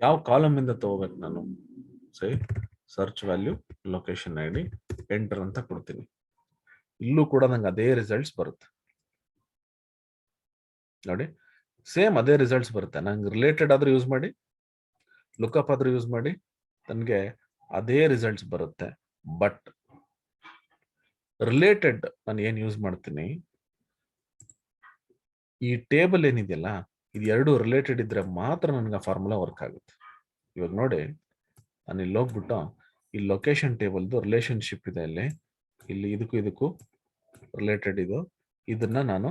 [SPEAKER 1] ಯಾವ ಕಾಲಮ್ ಇಂದ ತಗೋಬೇಕು ನಾನು? ಸರಿ, search value location ID enter ಅಂತ ಕೊಡ್ತೀನಿ. ಇಲ್ಲೂ ಕೂಡ ನಂಗೆ ಅದೇ ರಿಸಲ್ಟ್ಸ್ ಬರುತ್ತೆ ನೋಡಿ, ಸೇಮ್ ಅದೇ ರಿಸಲ್ಟ್ಸ್ ಬರುತ್ತೆ. ನಂಗೆ ರಿಲೇಟೆಡ್ ಆದ್ರೂ ಯೂಸ್ ಮಾಡಿ, ಲುಕ್ಅಪ್ ಆದ್ರೂ ಯೂಸ್ ಮಾಡಿ, ನನಗೆ ಅದೇ ರಿಸಲ್ಟ್ಸ್ ಬರುತ್ತೆ. ಬಟ್ ರಿಲೇಟೆಡ್ ನಾನು ಏನ್ ಯೂಸ್ ಮಾಡ್ತೀನಿ, ಈ ಟೇಬಲ್ ಏನಿದೆಯಲ್ಲ, ಇದು ಎರಡು ರಿಲೇಟೆಡ್ ಇದ್ರೆ ಮಾತ್ರ ನನಗೆ ಆ ಫಾರ್ಮುಲಾ ವರ್ಕ್ ಆಗುತ್ತೆ. ಇವಾಗ ನೋಡಿ, ನಾನು ಇಲ್ಲಿ ಹೋಗ್ಬಿಟ್ಟು ಈ ಲೊಕೇಶನ್ ಟೇಬಲ್ದು ರಿಲೇಶನ್ಶಿಪ್ ಇದೆ ಇಲ್ಲಿ ಇದಕ್ಕೂ ರಿಲೇಟೆಡ್ ಇದು, ಇದನ್ನ ನಾನು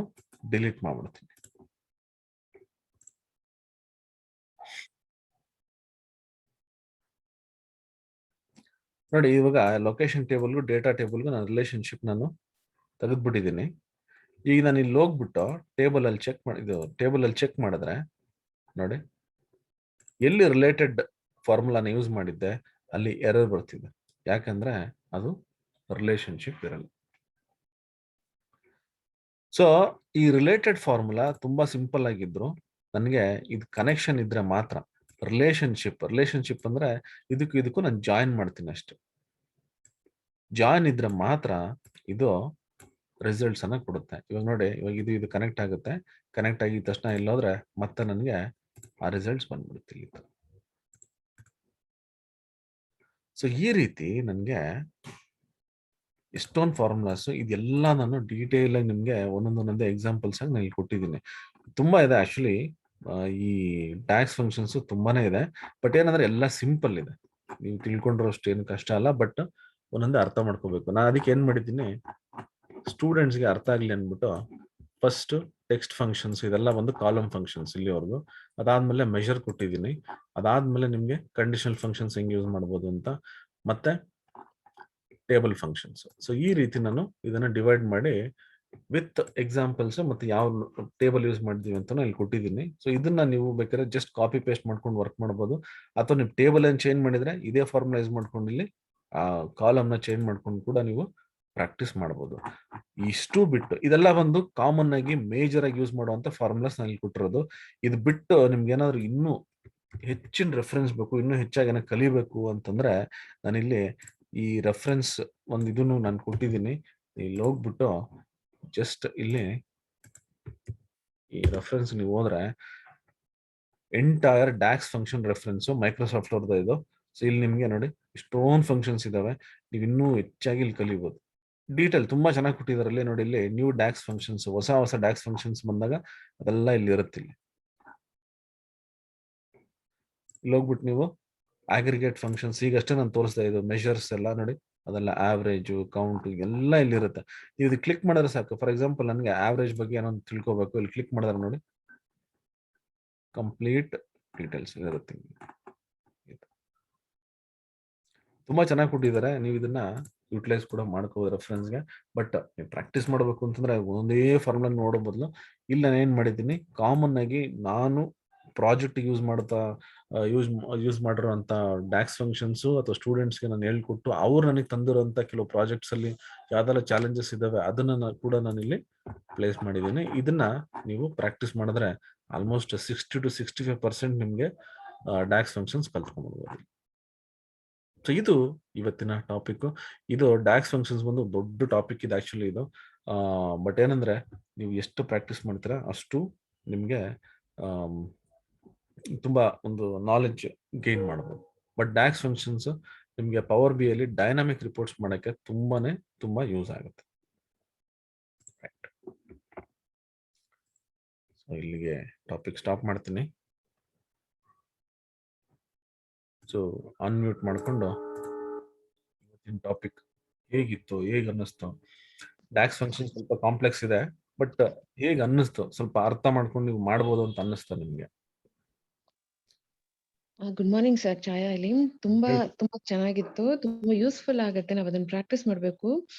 [SPEAKER 1] ಡಿಲೀಟ್ ಮಾಡ್ಬಿಡ್ತೀನಿ. ನೋಡಿ, ಇವಾಗ ಲೊಕೇಶನ್ ಟೇಬಲ್ಗೂ ಡೇಟಾ ಟೇಬಲ್ಗೂ ನಾನು ರಿಲೇಶನ್ಶಿಪ್ ನಾನು ತೆಗೆದ್ಬಿಟ್ಟಿದ್ದೀನಿ. ಈಗ ನಾನು ಇಲ್ಲಿ ಹೋಗ್ಬಿಟ್ಟು ಟೇಬಲ್ ಅಲ್ಲಿ ಚೆಕ್ ಮಾಡಿದ್ರೆ ನೋಡಿ, ಎಲ್ಲಿ ರಿಲೇಟೆಡ್ ಫಾರ್ಮುಲಾನ ಯೂಸ್ ಮಾಡಿದ್ದೆ ಅಲ್ಲಿ ಎರರ್ ಬರ್ತಿದೆ. ಯಾಕಂದ್ರೆ ಅದು ರಿಲೇಶನ್ಶಿಪ್ ಇರಲ್ಲ. ಸೊ ಈ ರಿಲೇಟೆಡ್ ಫಾರ್ಮುಲಾ ತುಂಬಾ ಸಿಂಪಲ್ ಆಗಿದ್ರು, ನನಗೆ ಇದು ಕನೆಕ್ಷನ್ ಇದ್ರೆ ಮಾತ್ರ, ರಿಲೇಶನ್ಶಿಪ್ ಅಂದ್ರೆ ಇದಕ್ಕೂ ನಾನು ಜಾಯಿನ್ ಮಾಡ್ತೀನಿ ಅಷ್ಟೇ. ಜಾಯಿನ್ ಇದ್ರೆ ಮಾತ್ರ ಇದು ರಿಸಲ್ಟ್ಸ್ ಅನ್ನ ಕೊಡುತ್ತೆ. ಇವಾಗ ನೋಡಿ, ಇವಾಗ ಇದು ಕನೆಕ್ಟ್ ಆಗುತ್ತೆ. ಕನೆಕ್ಟ್ ಆಗಿದ ತಕ್ಷಣ ಇಲ್ಲೋದ್ರೆ ಮತ್ತೆ ನನಗೆ ಆ ರಿಸಲ್ಟ್ಸ್ ಬಂದ್ಬಿಡುತ್ತೆ ಇಲ್ಲಿ. ಸೊ ಈ ರೀತಿ ನನಗೆ ಎಷ್ಟೊಂದು ಫಾರ್ಮುಲಾಸ್ ಇದೆಲ್ಲ ನಾನು ಡೀಟೇಲ್ ಆಗಿ ನಿಮ್ಗೆ ಒಂದೊಂದೇ ಎಕ್ಸಾಂಪಲ್ಸ್ ಆಗಿ ನಾನು ಕೊಟ್ಟಿದ್ದೀನಿ. ತುಂಬಾ ಇದೆ ಆಕ್ಚುಲಿ, ಈ ಟ್ಯಾಕ್ಸ್ ಫಂಕ್ಷನ್ಸ್ ತುಂಬಾನೇ ಇದೆ. ಬಟ್ ಏನಂದ್ರೆ ಎಲ್ಲ ಸಿಂಪಲ್ ಇದೆ, ನೀವು ತಿಳ್ಕೊಂಡ್ರು ಅಷ್ಟು ಏನು ಕಷ್ಟ ಅಲ್ಲ. ಬಟ್ ಒಂದೊಂದೇ ಅರ್ಥ ಮಾಡ್ಕೋಬೇಕು. ನಾನು ಅದಕ್ಕೆ ಏನ್ ಮಾಡಿದ್ದೀನಿ, ಸ್ಟೂಡೆಂಟ್ಸ್ಗೆ ಅರ್ಥ ಆಗ್ಲಿ ಅಂದ್ಬಿಟ್ಟು ಫಸ್ಟ್ ಟೆಕ್ಸ್ಟ್ ಫಂಕ್ಷನ್ಸ್ ಇದೆಲ್ಲ ಒಂದು ಕಾಲಮ್ ಫಂಕ್ಷನ್ಸ್ ಇಲ್ಲಿವರೆಗೂ, ಅದಾದ್ಮೇಲೆ ಮೆಷರ್ ಕೊಟ್ಟಿದ್ದೀನಿ, ಅದಾದ್ಮೇಲೆ ನಿಮ್ಗೆ ಕಂಡೀಷನಲ್ ಫಂಕ್ಷನ್ಸ್ ಹೆಂಗ್ ಯೂಸ್ ಮಾಡ್ಬೋದು ಅಂತ, ಮತ್ತೆ ಟೇಬಲ್ ಫಂಕ್ಷನ್ಸ್. ಸೊ ಈ ರೀತಿ ನಾನು ಇದನ್ನ ಡಿವೈಡ್ ಮಾಡಿ ವಿತ್ ಎಕ್ಸಾಂಪಲ್ಸ್ ಮತ್ತೆ ಯಾವ ಟೇಬಲ್ ಯೂಸ್ ಮಾಡಿದೀವಿ ಅಂತ ಇಲ್ಲಿ ಕೊಟ್ಟಿದ್ದೀನಿ. ಸೊ ಇದನ್ನ ನೀವು ಬೇಕಾದ್ರೆ ಜಸ್ಟ್ ಕಾಪಿ ಪೇಸ್ಟ್ ಮಾಡ್ಕೊಂಡು ವರ್ಕ್ ಮಾಡ್ಬೋದು, ಅಥವಾ ನೀವು ಟೇಬಲ್ ಅನ್ನು ಚೇಂಜ್ ಮಾಡಿದ್ರೆ ಇದೇ ಫಾರ್ಮುಲಾ ಯೂಸ್ ಮಾಡ್ಕೊಂಡು ಇಲ್ಲಿ ಆ ಕಾಲಮ್ ನ ಚೇಂಜ್ ಮಾಡ್ಕೊಂಡು ಕೂಡ ನೀವು ಪ್ರಾಕ್ಟೀಸ್ ಮಾಡಬಹುದು. ಇಷ್ಟು ಬಿಟ್ಟು ಇದೆಲ್ಲ ಒಂದು ಕಾಮನ್ ಆಗಿ ಮೇಜರ್ ಆಗಿ ಯೂಸ್ ಮಾಡುವಂತ ಫಾರ್ಮುಲಾಸ್ ನಾನು ಇಲ್ಲಿ ಕೊಟ್ಟಿರೋದು. ಇದು ಬಿಟ್ಟು ನಿಮ್ಗೆ ಏನಾದ್ರು ಇನ್ನೂ ಹೆಚ್ಚಿನ ರೆಫರೆನ್ಸ್ ಬೇಕು, ಇನ್ನೂ ಹೆಚ್ಚಾಗಿ ಏನೋ ಕಲಿಬೇಕು ಅಂತಂದ್ರೆ ನಾನಿಲ್ಲಿ ಈ ರೆಫರೆನ್ಸ್ ಒಂದು ಇದನ್ನು ನಾನು ಕೊಟ್ಟಿದ್ದೀನಿ. ಇಲ್ಲಿ ಹೋಗ್ಬಿಟ್ಟು ಜಸ್ಟ್ ಇಲ್ಲಿ ಈ ರೆಫರೆನ್ಸ್ ನೀವು ಹೋದ್ರೆ entire ducks function reference Microsoft ಅವ್ರದ್ದು ಇದು. ಸೊ ಇಲ್ಲಿ ನಿಮ್ಗೆ ನೋಡಿ ಇಷ್ಟೊಂದು ಫಂಕ್ಷನ್ಸ್ ಇದಾವೆ, ನೀವು ಇನ್ನೂ ಹೆಚ್ಚಾಗಿ ಇಲ್ಲಿ ಕಲಿಬಹುದು. ಡೀಟೇಲ್ ತುಂಬಾ ಚೆನ್ನಾಗಿ ಕೊಟ್ಟಿದ್ದಾರೆ. ಇಲ್ಲಿ ನೋಡಿ, ಇಲ್ಲಿ ನ್ಯೂ ಡ್ಯಾಕ್ಸ್ ಫಂಕ್ಷನ್ಸ್, ಹೊಸ ಡ್ಯಾಕ್ಸ್ ಫಂಕ್ಷನ್ಸ್ ಬಂದಾಗ ಅದೆಲ್ಲ ಇಲ್ಲಿ ಇರುತ್ತೆ. ಇಲ್ಲಿ ಹೋಗ್ಬಿಟ್ಟು ನೀವು ಅಗ್ರಿಗೇಟ್ ಫಂಕ್ಷನ್ಸ್ ಈಗಷ್ಟೇ ನಾನು ತೋರಿಸ್ತಾ ಇದು ಮೆಷರ್ಸ್ ಎಲ್ಲ ನೋಡಿ, ಅದೆಲ್ಲ ಆವರೇಜ್ ಕೌಂಟ್ ಎಲ್ಲ ಇಲ್ಲಿರುತ್ತೆ. ನೀವು ಇದು ಕ್ಲಿಕ್ ಮಾಡಿದ್ರೆ ಸಾಕು. ಫಾರ್ ಎಕ್ಸಾಂಪಲ್ ನನಗೆ ಆವರೇಜ್ ಬಗ್ಗೆ ಏನೋ ತಿಳ್ಕೋಬೇಕು, ಇಲ್ಲಿ ಕ್ಲಿಕ್ ಮಾಡಿದ್ರೆ ನೋಡಿ ಕಂಪ್ಲೀಟ್ ಡೀಟೇಲ್ಸ್ ಇರುತ್ತೆ. ತುಂಬಾ ಚೆನ್ನಾಗಿ ಕೊಟ್ಟಿದ್ದಾರೆ, ನೀವು ಇದನ್ನ ಯುಟಿಲೈಸ್ ಕೂಡ ಮಾಡ್ಕೋಬಹುದು ರೆಫರೆನ್ಸ್ಗೆ. ಬಟ್ ನೀವು ಪ್ರಾಕ್ಟೀಸ್ ಮಾಡಬೇಕು ಅಂತಂದ್ರೆ ಒಂದೇ ಫಾರ್ಮುಲಾ ನೋಡೋ ಬದಲು ಇಲ್ಲಿ ನಾನು ಏನ್ ಮಾಡಿದ್ದೀನಿ, ಕಾಮನ್ ಆಗಿ ನಾನು ಪ್ರಾಜೆಕ್ಟ್ ಯೂಸ್ ಮಾಡಿರುವಂತ ಡ್ಯಾಕ್ಸ್ ಫಂಕ್ಷನ್ಸ್ ಅಥವಾ ಸ್ಟೂಡೆಂಟ್ಸ್ಗೆ ನಾನು ಹೇಳ್ಕೊಟ್ಟು ಅವ್ರು ನನಗೆ ತಂದಿರುವಂತ ಕೆಲವು ಪ್ರಾಜೆಕ್ಟ್ಸ್ ಅಲ್ಲಿ ಯಾವ್ದೆಲ್ಲ ಚಾಲೆಂಜಸ್ ಇದಾವೆ ಅದನ್ನ ಕೂಡ ನಾನು ಇಲ್ಲಿ ಪ್ಲೇಸ್ ಮಾಡಿದ್ದೀನಿ. ಇದನ್ನ ನೀವು ಪ್ರಾಕ್ಟೀಸ್ ಮಾಡಿದ್ರೆ ಆಲ್ಮೋಸ್ಟ್ 60 to 65% ನಿಮ್ಗೆ ಡ್ಯಾಕ್ಸ್ ಫಂಕ್ಷನ್ಸ್ ಕಲ್ತ್ಕೊಂಡ್ಬಿಡ್ಬೋದು. ಸೊ ಇದು ಇವತ್ತಿನ ಟಾಪಿಕ್. ಇದು ಡ್ಯಾಕ್ಸ್ ಫಂಕ್ಷನ್ಸ್ ಒಂದು ದೊಡ್ಡ ಟಾಪಿಕ್ ಇದೆ ಆಕ್ಚುಲಿ ಇದು. ಬಟ್ ಏನಂದ್ರೆ ನೀವು ಎಷ್ಟು ಪ್ರಾಕ್ಟೀಸ್ ಮಾಡ್ತೀರಾ ಅಷ್ಟು ನಿಮ್ಗೆ ತುಂಬಾ ಒಂದು ನಾಲೆಡ್ಜ್ ಗೇನ್ ಮಾಡಬಹುದು. ಬಟ್ ಡ್ಯಾಕ್ಸ್ ಫಂಕ್ಷನ್ಸ್ ನಿಮ್ಗೆ ಪವರ್ ಬಿ ಅಲ್ಲಿ ಡೈನಾಮಿಕ್ ರಿಪೋರ್ಟ್ಸ್ ಮಾಡಕ್ಕೆ ತುಂಬಾ ಯೂಸ್ ಆಗುತ್ತೆ. ಸೊ ಇಲ್ಲಿಗೆ ಟಾಪಿಕ್ ಸ್ಟಾಪ್ ಮಾಡ್ತೀನಿ. ಸೊ ಅನ್ಮ್ಯೂಟ್ ಮಾಡ್ಕೊಂಡು ಇವತ್ತಿನ ಟಾಪಿಕ್ ಹೇಗಿತ್ತು, ಹೇಗೆ ಅನ್ನಿಸ್ತು? ಡ್ಯಾಕ್ಸ್ ಫಂಕ್ಷನ್ ಸ್ವಲ್ಪ ಕಾಂಪ್ಲೆಕ್ಸ್ ಇದೆ, ಬಟ್ ಹೇಗೆ ಅನ್ನಿಸ್ತು, ಸ್ವಲ್ಪ ಅರ್ಥ ಮಾಡ್ಕೊಂಡು ನೀವು ಮಾಡ್ಬೋದು ಅಂತ ಅನ್ನಿಸ್ತಾ ನಿಮ್ಗೆ?
[SPEAKER 2] ಗುಡ್ ಮಾರ್ನಿಂಗ್ ಸರ್, ಛಾಯಾ ಇಲ್ಲಿ. ತುಂಬಾ ಚೆನ್ನಾಗಿತ್ತು, ತುಂಬಾ ಯೂಸ್ಫುಲ್ ಆಗುತ್ತೆ. ನಾವ್ ಅದನ್ನ ಪ್ರಾಕ್ಟೀಸ್ ಮಾಡ್ಬೇಕು.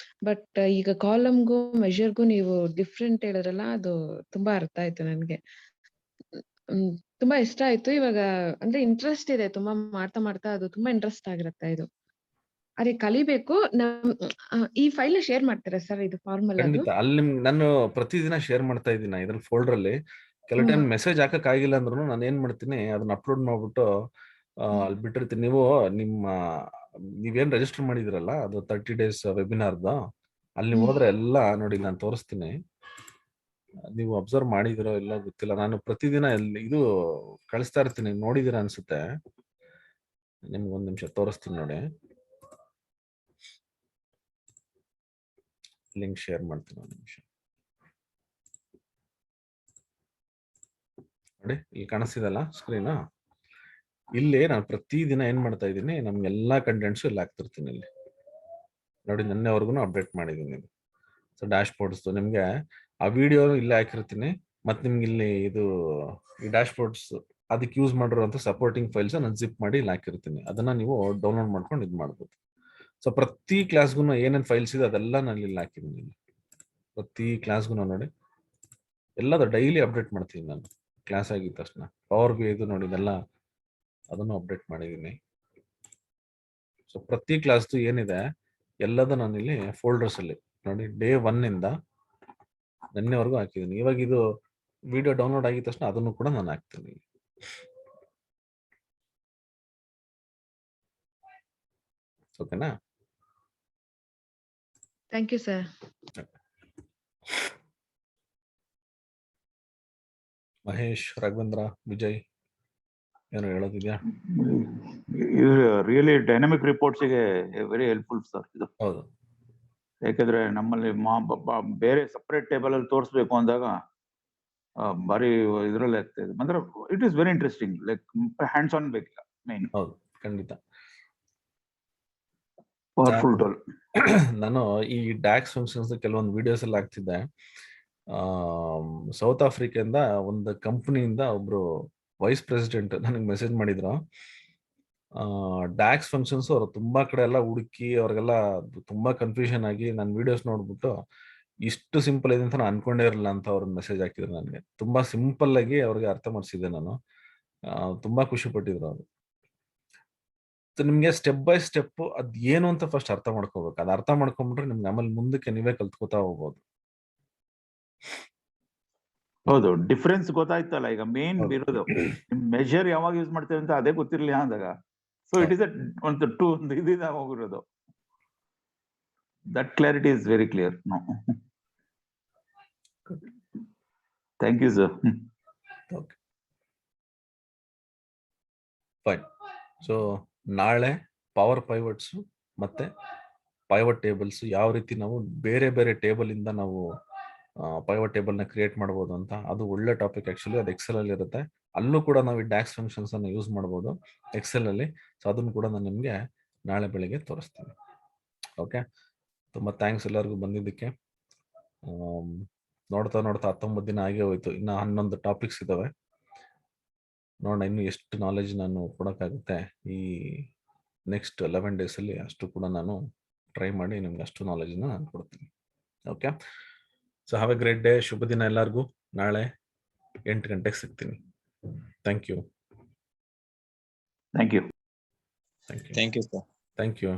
[SPEAKER 2] ಬಟ್ ಈಗ ಕಾಲಮ್ಗೂ ಮೆಷರ್ಗೂ ನೀವು ಡಿಫ್ರೆಂಟ್ ಹೇಳಿದ್ರಲ್ಲ, ಅದು ತುಂಬಾ ಅರ್ಥ ಆಯ್ತು ನನ್ಗೆ. ಹ್ಮ್, ತುಂಬಾ ಇಷ್ಟ ಆಯ್ತು. ಇವಾಗ ಅಂದ್ರೆ ಇಂಟ್ರೆಸ್ಟ್ ಇದೆ. ತುಂಬಾ ಮಾಡ್ತಾ ಅದು ತುಂಬಾ ಇಂಟ್ರೆಸ್ಟ್ ಆಗಿರುತ್ತೆ ಇದು. ಅದೇ ಕಲಿಬೇಕು. ಈ ಫೈಲ್ ಶೇರ್ ಮಾಡ್ತೀರಾ ಸರ್ ಇದು ಫಾರ್ಮಲ್ ಅದು?
[SPEAKER 1] ಖಂಡಿತ. ಅಲ್ಲಿ ನಾನು ಪ್ರತಿದಿನ ಶೇರ್ ಮಾಡ್ತಾ ಇದ್ದೀನಿ ಇದ್ರಲ್ಲಿ ಫೋಲ್ಡರಲ್ಲಿ. ಕೆಲವು ಟೈಮ್
[SPEAKER 2] ಹ್ಮ್.
[SPEAKER 1] ಮೆಸೇಜ್ ಹಾಕಕ್ ಆಗಿಲ್ಲ ಅಂದ್ರೂ ನಾನು ಏನ್ ಮಾಡ್ತೀನಿ ಅದನ್ನ ಅಪ್ಲೋಡ್ ಮಾಡ್ಬಿಟ್ಟು ಅಲ್ಲಿ ಬಿಟ್ಟಿರ್ತೀನಿ. ನೀವೇನ್ ರಿಜಿಸ್ಟರ್ ಮಾಡಿದಿರಲ್ಲ ಅದು 30 ಡೇಸ್ ವೆಬಿನಾರ್ದು, ಅಲ್ಲಿ ನೀವು ಹೋದ್ರೆ ಎಲ್ಲ ನೋಡಿ ನಾನು ತೋರಿಸ್ತೀನಿ. ನೀವು ಅಬ್ಸರ್ವ್ ಮಾಡಿದಿರೋ ಇಲ್ಲ ಗೊತ್ತಿಲ್ಲ. ನಾನು ಪ್ರತಿದಿನ ಇದು ಕಳಿಸ್ತಾ ಇರ್ತೀನಿ, ನೋಡಿದೀರಾ ಅನ್ಸುತ್ತೆ. ನಿಮ್ಗೆ ಒಂದ್ ನಿಮಿಷ ತೋರಿಸ್ತೀನಿ ನೋಡಿ. ಲಿಂಕ್ ಶೇರ್ ಮಾಡ್ತೀನಿ ಒಂದ್ ನಿಮಿಷ ನೋಡಿ. ಇಲ್ಲಿ ಕಾಣಿಸ್ತಿದಲ್ಲ ಸ್ಕ್ರೀನ್. ಇಲ್ಲಿ ನಾನು ಪ್ರತಿದಿನ ಏನ್ ಮಾಡ್ತಾ ಇದ್ದೀನಿ, ನಮ್ಗೆಲ್ಲಾ ಕಂಟೆಂಟ್ಸ್ ಇಲ್ಲಿ ಹಾಕ್ತಿರ್ತೀನಿ. ಇಲ್ಲಿ ನೋಡಿ, ನಿನ್ನೆವರೆಗೂ ಅಪ್ಡೇಟ್ ಮಾಡಿದ್ದೀನಿ. ಸೊ ಡ್ಯಾಶ್ ಬೋರ್ಡ್ಸ್ ನಿಮ್ಗೆ ಆ ವಿಡಿಯೋ ಇಲ್ಲೇ ಹಾಕಿರ್ತೀನಿ. ಮತ್ತೆ ನಿಮ್ಗೆ ಇಲ್ಲಿ ಇದು ಈ ಡ್ಯಾಶ್ ಬೋರ್ಡ್ಸ್ ಅದಕ್ಕೆ ಯೂಸ್ ಮಾಡಿರುವಂತ ಸಪೋರ್ಟಿಂಗ್ ಫೈಲ್ಸ್ ನಾನು ಜಿಪ್ ಮಾಡಿ ಇಲ್ಲಿ ಹಾಕಿರ್ತೀನಿ. ಅದನ್ನ ನೀವು ಡೌನ್ಲೋಡ್ ಮಾಡ್ಕೊಂಡು ಇದು ಮಾಡ್ಬೋದು. ಸೊ ಪ್ರತಿ ಕ್ಲಾಸ್ಗೂ ಏನೇನ್ ಫೈಲ್ಸ್ ಇದೆ ಅದೆಲ್ಲ ನಾನು ಇಲ್ಲಿ ಹಾಕಿದ್ದೀನಿ. ಪ್ರತಿ ಕ್ಲಾಸ್ಗೂ ನೋಡಿ ಎಲ್ಲದ ಡೈಲಿ ಅಪ್ಡೇಟ್ ಮಾಡ್ತೀನಿ ನಾನು. ಕ್ಲಾಸ್ ಆಗಿದ ತಕ್ಷಣ ಪವರ್ ಬಿ ಇದು ನೋಡಿ ಇದೆಲ್ಲ ಅದನ್ನು ಅಪ್ಡೇಟ್ ಮಾಡಿದ್ದೀನಿ. ಸೊ ಪ್ರತಿ ಕ್ಲಾಸ್ದು ಏನಿದೆ ಎಲ್ಲದ ನಾನು ಇಲ್ಲಿ ಫೋಲ್ಡರ್ಸ್ ಅಲ್ಲಿ ನೋಡಿ ಡೇ 1 ಇಂದ ನಿನ್ನೆವರೆಗೂ ಹಾಕಿದ್ದೀನಿ. ಇವಾಗ ಇದು ವಿಡಿಯೋ ಡೌನ್ಲೋಡ್ ಆಗಿದ ತಕ್ಷಣ ಅದನ್ನು ಕೂಡ ನಾನು ಹಾಕ್ತೀನಿ. ಓಕೆನಾ?
[SPEAKER 2] Thank you sir.
[SPEAKER 1] Mahesh, Raghavendra, Vijay ಏನೋ ಹೇಳೋದಿದ್ಯಾ?
[SPEAKER 3] ರಿಯಲಿ ಡೈನಾಮಿಕ್ ರಿಪೋರ್ಟ್ಸ್ಗೆ ವೆರಿ ಹೆಲ್ಪ್ಫುಲ್ ಸರ್ ಇದು.
[SPEAKER 1] ಹೌದು.
[SPEAKER 3] ಯಾಕಂದ್ರೆ ನಮ್ಮಲ್ಲಿ ಬೇರೆ ಸಪರೇಟ್ ಟೇಬಲ್ ಅಲ್ಲಿ ತೋರಿಸ್ಬೇಕು ಅಂದಾಗ ಬಾರಿ ಇದ್ರಲ್ಲಿ ಆಗ್ತಾ ಇದೆ. ಅಂದ್ರೆ it is very interesting. Like hands on ಬೇಕಿಲ್ಲ ಮೇನ್.
[SPEAKER 1] ಹೌದು, ಖಂಡಿತ
[SPEAKER 3] ಪವರ್ಫುಲ್ ಟೂಲ್.
[SPEAKER 1] ನಾನು ಈ ಡ್ಯಾಕ್ಸ್ ಫಂಕ್ಷನ್ಸ್ ಕೆಲವೊಂದು ವಿಡಿಯೋಸ್ ಎಲ್ಲ ಹಾಕ್ತಿದ್ದೆ. ಸೌತ್ ಆಫ್ರಿಕಾದಿಂದ ಒಂದು ಕಂಪನಿಯಿಂದ ಒಬ್ರು ವೈಸ್ ಪ್ರೆಸಿಡೆಂಟ್ ನನಗೆ ಮೆಸೇಜ್ ಮಾಡಿದ್ರು. ಡ್ಯಾಕ್ಸ್ ಫಂಕ್ಷನ್ಸ್ ಅವರು ತುಂಬಾ ಕಡೆ ಎಲ್ಲ ಹುಡುಕಿ ಅವ್ರಿಗೆಲ್ಲ ತುಂಬಾ ಕನ್ಫ್ಯೂಷನ್ ಆಗಿ ನನ್ನ ವಿಡಿಯೋಸ್ ನೋಡ್ಬಿಟ್ಟು ಇಷ್ಟು ಸಿಂಪಲ್ ಇದೆ ಅಂತ ನಾನು ಅನ್ಕೊಂಡೇ ಇರಲಿಲ್ಲ ಅಂತ ಅವ್ರ ಮೆಸೇಜ್ ಹಾಕಿದ್ರು ನನಗೆ. ತುಂಬಾ ಸಿಂಪಲ್ ಆಗಿ ಅವ್ರಿಗೆ ಅರ್ಥ ಮಾಡಿಸಿದ್ದೆ ನಾನು. ತುಂಬಾ ಖುಷಿ ಪಟ್ಟಿದ್ರು ಅವರು. ನಿಮ್ಗೆ ಸ್ಟೆಪ್ ಬೈ ಸ್ಟೆಪ್ ಅದ್ ಏನು ಅಂತ ಫಸ್ಟ್ ಅರ್ಥ ಮಾಡ್ಕೋಬೇಕು. ಅದ್ ಅರ್ಥ ಮಾಡ್ಕೊಂಡ್ಬಿಟ್ರೆ ನಿಮ್ಗೆ ಆಮೇಲೆ ಮುಂದಕ್ಕೆ ನೀವೇ ಕಲ್ತ್ಕೋತಾ ಹೋಗ್ಬೋದು.
[SPEAKER 3] ಹೌದು, ಡಿಫ್ರೆನ್ಸ್ ಗೊತ್ತಾಯ್ತಲ್ಲ. ಈಗ ಮೇನ್ ಇರೋದು ಮೆಜರ್ ಯಾವಾಗ ಯೂಸ್ ಮಾಡ್ತೇವೆ ಅಂತ ಅದೇ ಗೊತ್ತಿರಲಿಲ್ಲ ಅಂದಾಗ. ಸೊ ಇಟ್ ಇಸ್ ಒಂದು ಇದಿಂದ ಹೋಗಿರೋದು. That clarity is very clear. No, thank you sir.
[SPEAKER 1] Okay, fine. So ನಾಳೆ ಪವರ್ ಪೈವಟ್ಸ್ ಮತ್ತೆ ಪೈವಟ್ ಟೇಬಲ್ಸ್ ಯಾವ ರೀತಿ ನಾವು ಬೇರೆ ಬೇರೆ ಟೇಬಲ್ ಇಂದ ನಾವು ಪೈವಟ್ ಟೇಬಲ್ ನ ಕ್ರಿಯೇಟ್ ಮಾಡಬಹುದು ಅಂತ, ಅದು ಒಳ್ಳೆ ಟಾಪಿಕ್. ಆಕ್ಚುಲಿ ಅದು ಎಕ್ಸೆಲ್ ಅಲ್ಲಿ ಇರುತ್ತೆ. ಅಲ್ಲೂ ಕೂಡ ನಾವು ಈ ಡ್ಯಾಕ್ಸ್ ಫಂಕ್ಷನ್ಸ್ ಅನ್ನು ಯೂಸ್ ಮಾಡಬಹುದು ಎಕ್ಸೆಲ್ ಅಲ್ಲಿ. ಸೊ ಅದನ್ನು ಕೂಡ ನಾನು ನಿಮ್ಗೆ ನಾಳೆ ಬೆಳಿಗ್ಗೆ ತೋರಿಸ್ತೀನಿ. ಓಕೆ, ತುಂಬಾ ಥ್ಯಾಂಕ್ಸ್ ಎಲ್ಲರಿಗೂ ಬಂದಿದ್ದಕ್ಕೆ. ನೋಡ್ತಾ 19 ದಿನ ಆಗೇ ಹೋಯ್ತು. ಇನ್ನ 11 ಟಾಪಿಕ್ಸ್ ಇದಾವೆ. ನೋಡೋಣ ಇನ್ನು ಎಷ್ಟು ನಾಲೆಜ್ ನಾನು ಕೊಡೋಕ್ಕಾಗುತ್ತೆ ಈ ನೆಕ್ಸ್ಟ್ 11 ಡೇಸ್ ಅಲ್ಲಿ. ಅಷ್ಟು ಕೂಡ ನಾನು ಟ್ರೈ ಮಾಡಿ ನಿಮ್ಗೆ ಅಷ್ಟು ನಾಲೆಜ್ನ ನಾನು ಕೊಡ್ತೀನಿ. Okay, so have a great day. ಶುಭ ದಿನ ಎಲ್ಲರಿಗೂ. ನಾಳೆ 8 ಗಂಟೆಗೆ ಸಿಗ್ತೀನಿ. Thank you.
[SPEAKER 3] Thank you.
[SPEAKER 1] Thank you.
[SPEAKER 4] Thank you, sir.
[SPEAKER 1] Thank you.